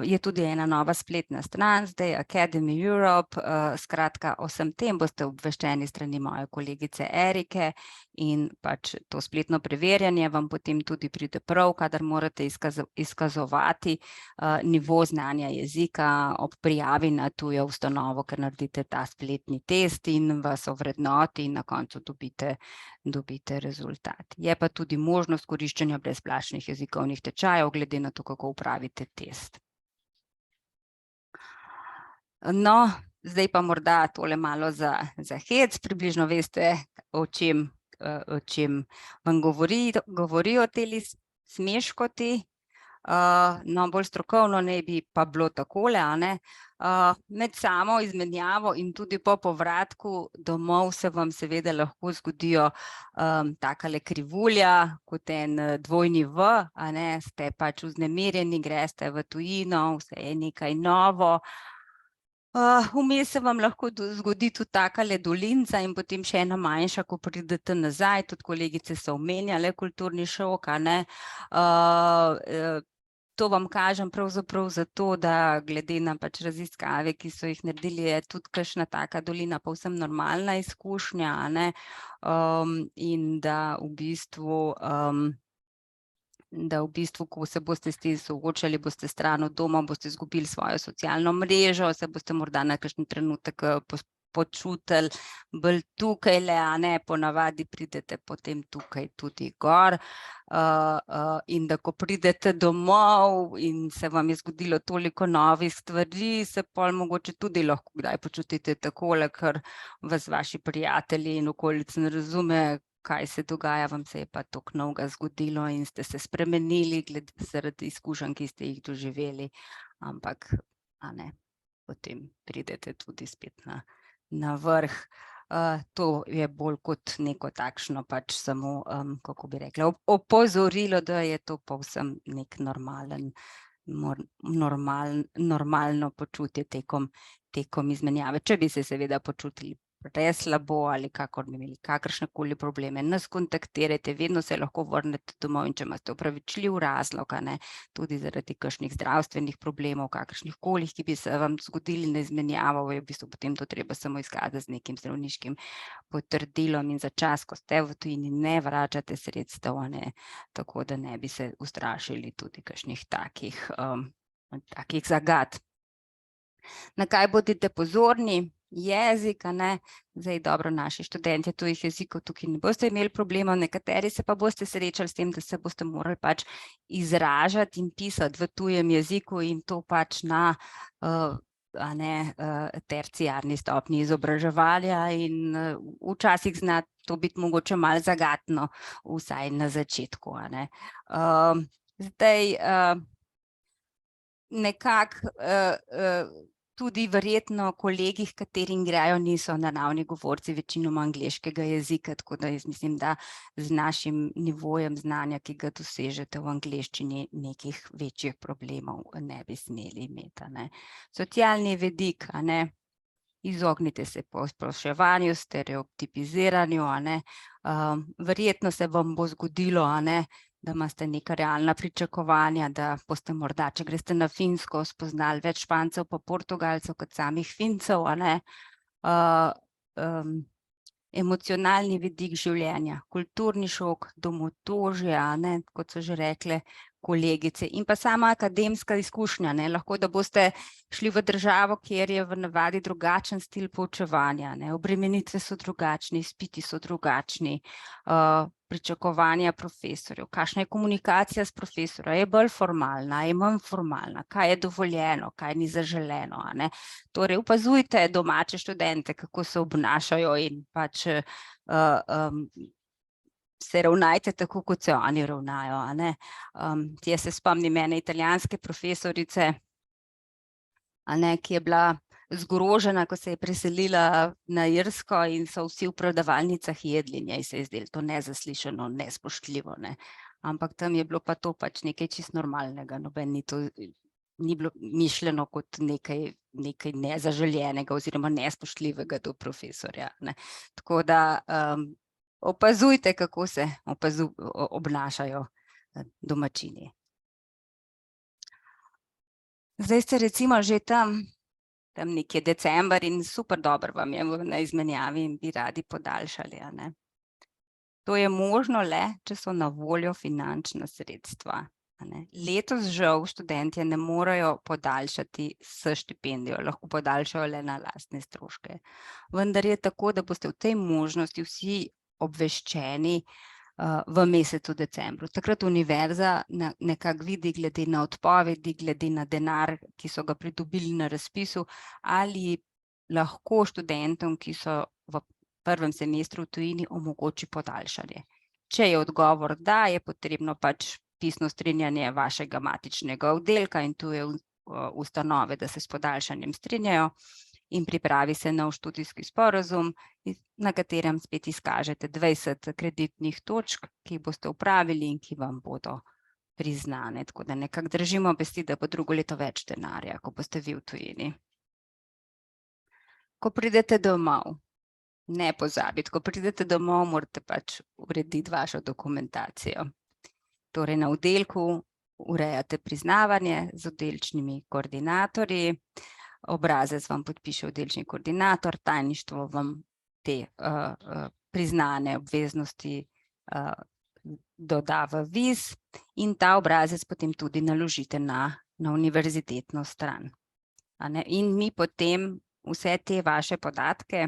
Je tudi ena nova spletna stran, zdaj Academy Europe, skratka o vsem tem boste obveščeni strani moje kolegice Erike in pač to spletno preverjanje vam potem tudi pride prav, kadar morate izkazovati nivo znanja jezika ob prijavi na tujo ustanovo, ker naredite ta spletni test in vas ovrednoti in na koncu dobite rezultat. Je pa tudi možnost koriščenja brezplačnih jezikovnih tečajev, glede na to, kako upravite test. No, zdaj pa morda tole malo za hec, približno veste, o čem vam govorijo te smeškoti. No, bolj strokovno naj bi pa bilo takole, a ne. Med samo izmenjavo in tudi po povratku domov se vam seveda lahko zgodijo takale krivulja, kot en dvojni V, a ne, ste pač vznemirjeni, greste v tujino, vse je nekaj novo. Vmes se vam lahko zgodi tudi takale dolinca in potem še ena manjša, ko pridete nazaj, tudi kolegice so omenjale kulturni šok, a ne. To vam kažem pravzaprav zato, da glede na pač raziskave, ki so jih naredili, je tudi kakšna taka dolina povsem normalna izkušnja, a ne. In da v bistvu, ko se boste s tem soočali, boste stran od doma, boste izgubili svojo socialno mrežo, se boste morda na kakšen trenutek počutili bolj tukajle, a ne, ponavadi pridete potem tukaj tudi gor. In da ko pridete domov in se vam je zgodilo toliko novih stvari, se pol mogoče tudi lahko kdaj počutite takole, ker vas vaši prijatelji in okolica ne razume, kaj se dogaja, vam se je pa toliko novega zgodilo in ste se spremenili zaradi izkušenj, ki ste jih doživeli, ampak, a ne, potem pridete tudi spet na vrh. To je bolj kot neko takšno pač samo, kako bi rekla, opozorilo, da je to povsem nek normalno počutje tekom izmenjave, če bi se seveda počutili res slabo ali kakor bi imeli kakršnekoli probleme, nas kontaktirajte, vedno se lahko vrnete domov in če imate opravičljiv razlog, a ne, tudi zaradi kakšnih zdravstvenih problemov, kakršnih koli, ki bi se vam zgodili na izmenjavo, je v bistvu potem to treba samo izkazati z nekim zdravniškim potrdilom in za čas, ko ste v tujini, ne vračate sredstev, a ne, tako da ne bi se ustrašili tudi kakšnih takih zagat. Na kaj bodite pozorni? Jezik, a ne, zdaj dobro, naši študentje tujih jezikov tukaj ne boste imeli problemov, nekateri se pa boste srečali s tem, da se boste morali pač izražati in pisati v tujem jeziku in to pač na terciarni stopnji izobraževanja in včasih zna to biti mogoče malo zagatno, vsaj na začetku, a ne. Zdaj nekako tudi verjetno kolegi, katerim grejo, niso naravni govorci večinoma angleškega jezika, tako da jaz mislim, da z našim nivojem znanja, ki ga dosežete v angleščini, nekih večjih problemov ne bi smeli imeti, a ne. Socialni vidik, a ne, izognite se posploševanju, stereotipiziranju, a ne. Verjetno se vam bo zgodilo, a ne, da imate neka realna pričakovanja, da boste morda, če greste na Finsko, spoznali več Špancev pa Portugalcev kot samih Fincev, a ne. Emocionalni vidik življenja, kulturni šok, domotožje, a ne, kot so že rekle kolegice, in pa sama akademska izkušnja, ne, lahko da boste šli v državo, kjer je v navadi drugačen stil poučevanja, ne, obremenitve so drugačni, izpiti so drugačni, pričakovanja profesorjev, kakšna je komunikacija s profesorjem, je bolj formalna, je manj formalna, kaj je dovoljeno, kaj ni zaželeno, a ne. Torej opazujte domače študente, kako se obnašajo in pač se ravnajte tako, kot se oni ravnajo, a ne. Jaz se spomnim ene italijanske profesorice, a ne, ki je bila zgrožena, ko se je preselila na Irsko in so vsi v predavalnicah jedli, njej se je zdelo to nezaslišano, nespoštljivo, ne. Ampak tam je bilo pa to pač nekaj čisto normalnega, ni bilo mišljeno kot nekaj nezaželenega oziroma nespoštljivega do profesorja, ne. Tako da opazujte, kako se obnašajo domačini. Zdaj ste recimo že tam nekje december in super dobro vam je na izmenjavi in bi radi podaljšali, a ne. To je možno le, če so na voljo finančna sredstva, a ne. Letos žal študentje ne morejo podaljšati s štipendijo, lahko podaljšajo le na lastne stroške. Vendar je tako, da boste v tej možnosti vsi obveščeni v mesecu decembru. Takrat univerza nekako vidi glede na odpovedi, glede na denar, ki so ga pridobili na razpisu, ali lahko študentom, ki so v prvem semestru v tujini, omogoči podaljšanje. Če je odgovor da, je potrebno pač pisno strinjanje vašega matičnega oddelka in tuje ustanove, da se s podaljšanjem strinjajo, in pripravi se nov študijski sporazum, na katerem spet izkažete 20 kreditnih točk, ki jih boste upravili in ki vam bodo priznane. Tako da nekako držimo pesti, da bo drugo leto več denarja, ko boste vi v tujini. Ko pridete domov, ne pozabiti, ko pridete domov, morate pač urediti vašo dokumentacijo. Torej na oddelku urejate priznavanje z oddelčnimi koordinatorji, obrazec vam podpiše oddelčni koordinator, tajništvo vam te priznane obveznosti doda v VIS in ta obrazec potem tudi naložite na univerzitetno stran. In mi potem vse te vaše podatke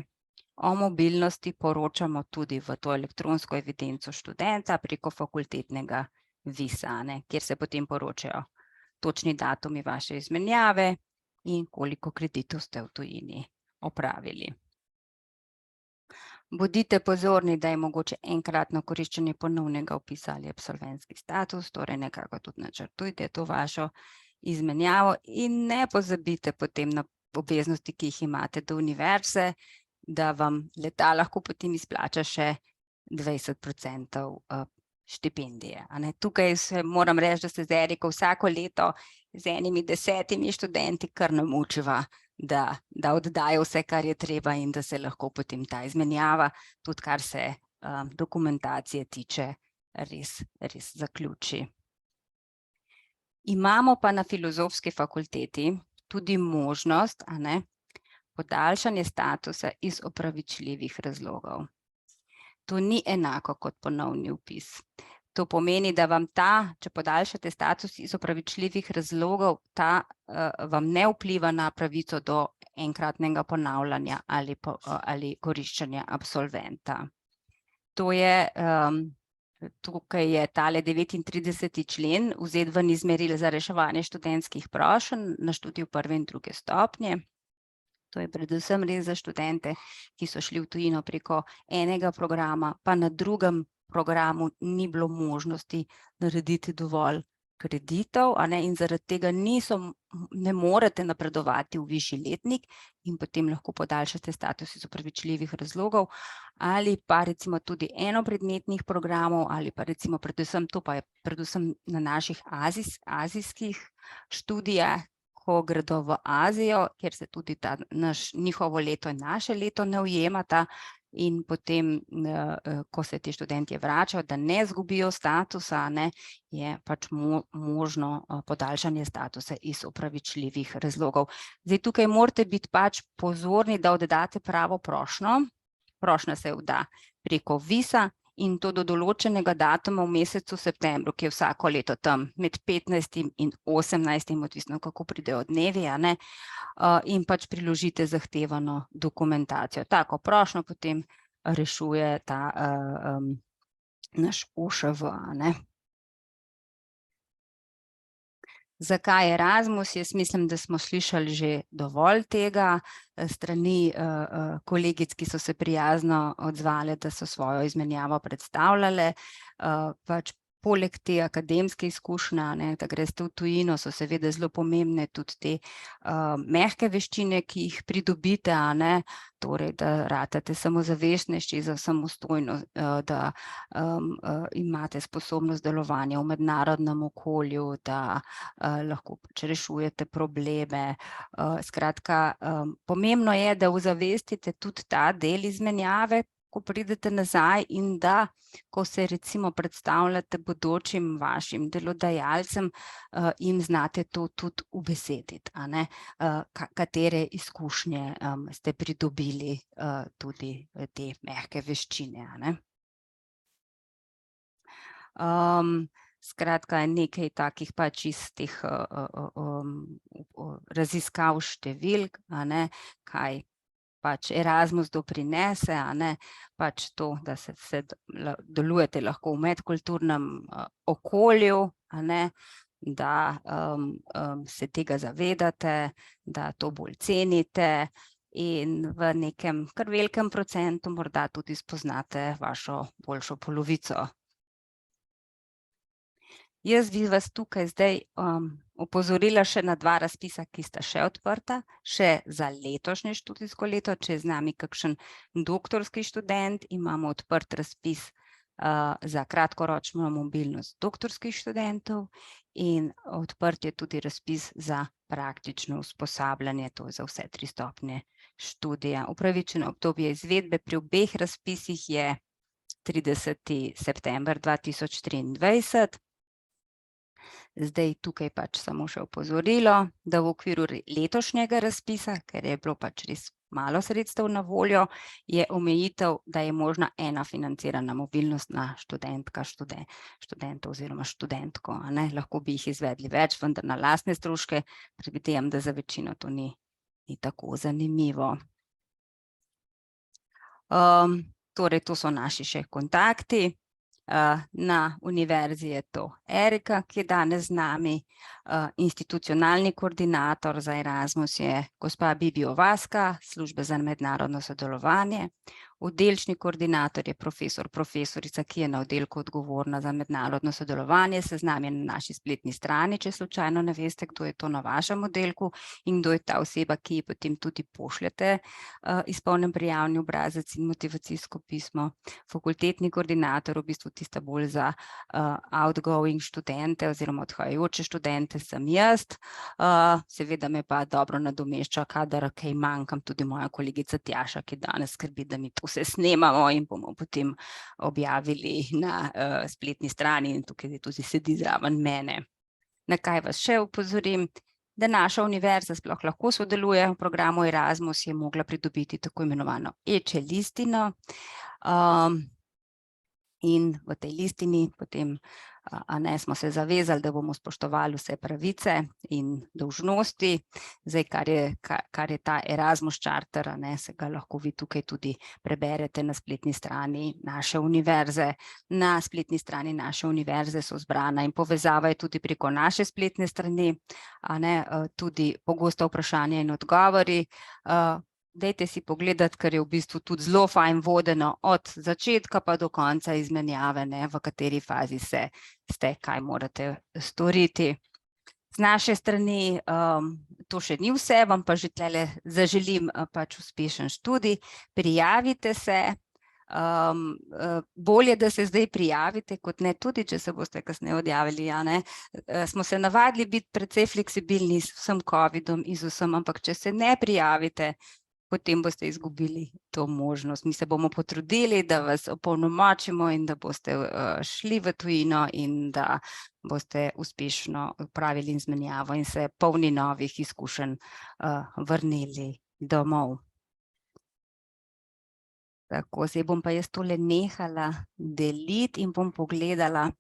o mobilnosti poročamo tudi v to elektronsko evidenco študenta preko fakultetnega VIS-a, kjer se potem poročajo točni datumi vaše izmenjave in koliko kreditov ste v tujini opravili. Bodite pozorni, da je mogoče enkratno koriščenje ponovnega vpisa ali absolventski status, torej nekako tudi načrtujte to vašo izmenjavo in ne pozabite potem na obveznosti, ki jih imate do univerze, da vam leta lahko potem izplača še 20% štipendije. Tukaj se moram reči, da se z Eriko vsako leto z enimi 10 študenti kar namučiva, da oddajo vse, kar je treba in da se lahko potem ta izmenjava, tudi kar se dokumentacije tiče, res zaključi. Imamo pa na Filozofski fakulteti tudi možnost podaljšanja statusa iz opravičljivih razlogov. To ni enako kot ponovni vpis. To pomeni, da vam če podaljšate status iz opravičljivih razlogov, vam ne vpliva na pravico do enkratnega ponavljanja ali koriščenja absolventa. Tukaj je tale 39. člen vzet ven iz meril za reševanje študentskih prošenj na študiju 1. in 2. stopnje. To je predvsem res za študente, ki so šli v tujino preko enega programa, pa na drugem programu ni bilo možnosti narediti dovolj kreditov, in zaradi tega ne morete napredovati v višji letnik in potem lahko podaljšate status iz opravičljivih razlogov, ali pa recimo tudi enopredmetnih programov, ali pa recimo predvsem, to pa je predvsem na naših azijskih študijah, ko gredo v Azijo, kjer se tudi njihovo leto in naše leto ne ujemata, in potem, ko se ti študentje vračajo, da ne izgubijo statusa, je pač možno podaljšanje statusa iz opravičljivih razlogov. Zdaj, tukaj morate biti pač pozorni, da oddate pravo prošnjo. Prošnja se odda preko VIS-a in to do določenega datuma v mesecu septembru, ki je vsako leto tam med 15. in 18. odvisno, kako pridejo dnevi, in pač priložite zahtevano dokumentacijo. Tako prošnjo potem rešuje ta naš OŠV. Zakaj Erasmus? Jaz mislim, da smo slišali že dovolj tega strani kolegic, ki so se prijazno odzvale, da so svojo izmenjavo predstavljale. Pač poleg te akademske izkušnje, da greste v tujino, so seveda zelo pomembne tudi te mehke veščine, ki jih pridobite, torej, da ratate samozavestnejši za samostojno, da imate sposobnost delovanja v mednarodnem okolju, da lahko rešujete probleme. Skratka, pomembno je, da ozavestite tudi ta del izmenjave, ko pridete nazaj, in da, ko se recimo predstavljate bodočim vašim delodajalcem, jim znate to tudi ubesediti, katere izkušnje ste pridobili tudi te mehke veščine. Skratka, nekaj takih pač iz teh raziskav številk, kaj pač Erasmus doprinese, pač to, da se delujete lahko v medkulturnem okolju, da se tega zavedate, da to bolj cenite in v nekem kar velikem procentu morda tudi spoznate vašo boljšo polovico. Jaz bi vas tukaj zdaj opozorila še na 2 razpisa, ki sta še odprta, še za letošnje študijsko leto. Če je z nami kakšen doktorski študent, imamo odprt razpis za kratkoročno mobilnost doktorskih študentov in odprt je tudi razpis za praktično usposabljanje, to je za vse 3 stopnje študija. Upravičeno obdobje izvedbe pri obeh razpisih je 30. september 2023. Zdaj tukaj pač samo še opozorilo, da v okviru letošnjega razpisa, ker je bilo pač res malo sredstev na voljo, je omejitev, da je možna ena financirana mobilnost na študenta oziroma študentko. Lahko bi jih izvedli več, vendar na lastne stroške, predvidevam, da za večino to ni tako zanimivo. Torej, to so naši še kontakti. Na univerzi je to Erika, ki je danes z nami, institucionalni koordinator za Erasmus je gospa Bibi Ovaska, službe za mednarodno sodelovanje, oddelčni koordinator je profesorica, ki je na oddelku odgovorna za mednarodno sodelovanje, seznam je na naši spletni strani, če slučajno ne veste, kdo je to na vašem oddelku in kdo je ta oseba, ki ji potem tudi pošljete izpolnjen prijavni obrazec in motivacijsko pismo. Fakultetni koordinator, v bistvu tista bolj za outgoing študente oziroma odhajajoče študente sem jaz. Seveda me pa dobro nadomešča, kadar kaj manjkam, tudi moja kolegica Tjaša, ki danes skrbi, da mi to vse snemamo in bomo potem objavili na spletni strani in tukaj tudi sedi zraven mene. Na kaj vas še opozorim, da naša univerza sploh lahko sodeluje v programu Erasmus, je mogla pridobiti tako imenovano EČE listino in v tej listini potem smo se zavezali, da bomo spoštovali vse pravice in dolžnosti. Zdaj, kar je ta Erasmus Charter, se ga lahko vi tukaj tudi preberete na spletni strani naše univerze. Na spletni strani naše univerze so zbrana in povezava je tudi preko naše spletne strani, tudi pogosta vprašanja in odgovori. Dajte si pogledati, ker je v bistvu tudi zelo fajn vodeno od začetka pa do konca izmenjave, v kateri fazi ste, kaj morate storiti. Z naše strani to še ni vse, vam pa že tlele zaželim pač uspešen študij. Prijavite se, bolje, da se zdaj prijavite, kot ne tudi, če se boste kasneje odjavili. Smo se navadili biti precej fleksibilni s vsem covidom in z vsem, ampak če se ne prijavite, potem boste izgubili to možnost. Mi se bomo potrudili, da vas opolnomočimo in da boste šli v tujino in da boste uspešno opravili izmenjavo in se polni novih izkušenj vrnili domov. Tako, zdaj bom pa jaz tole nehala deliti in bom pogledala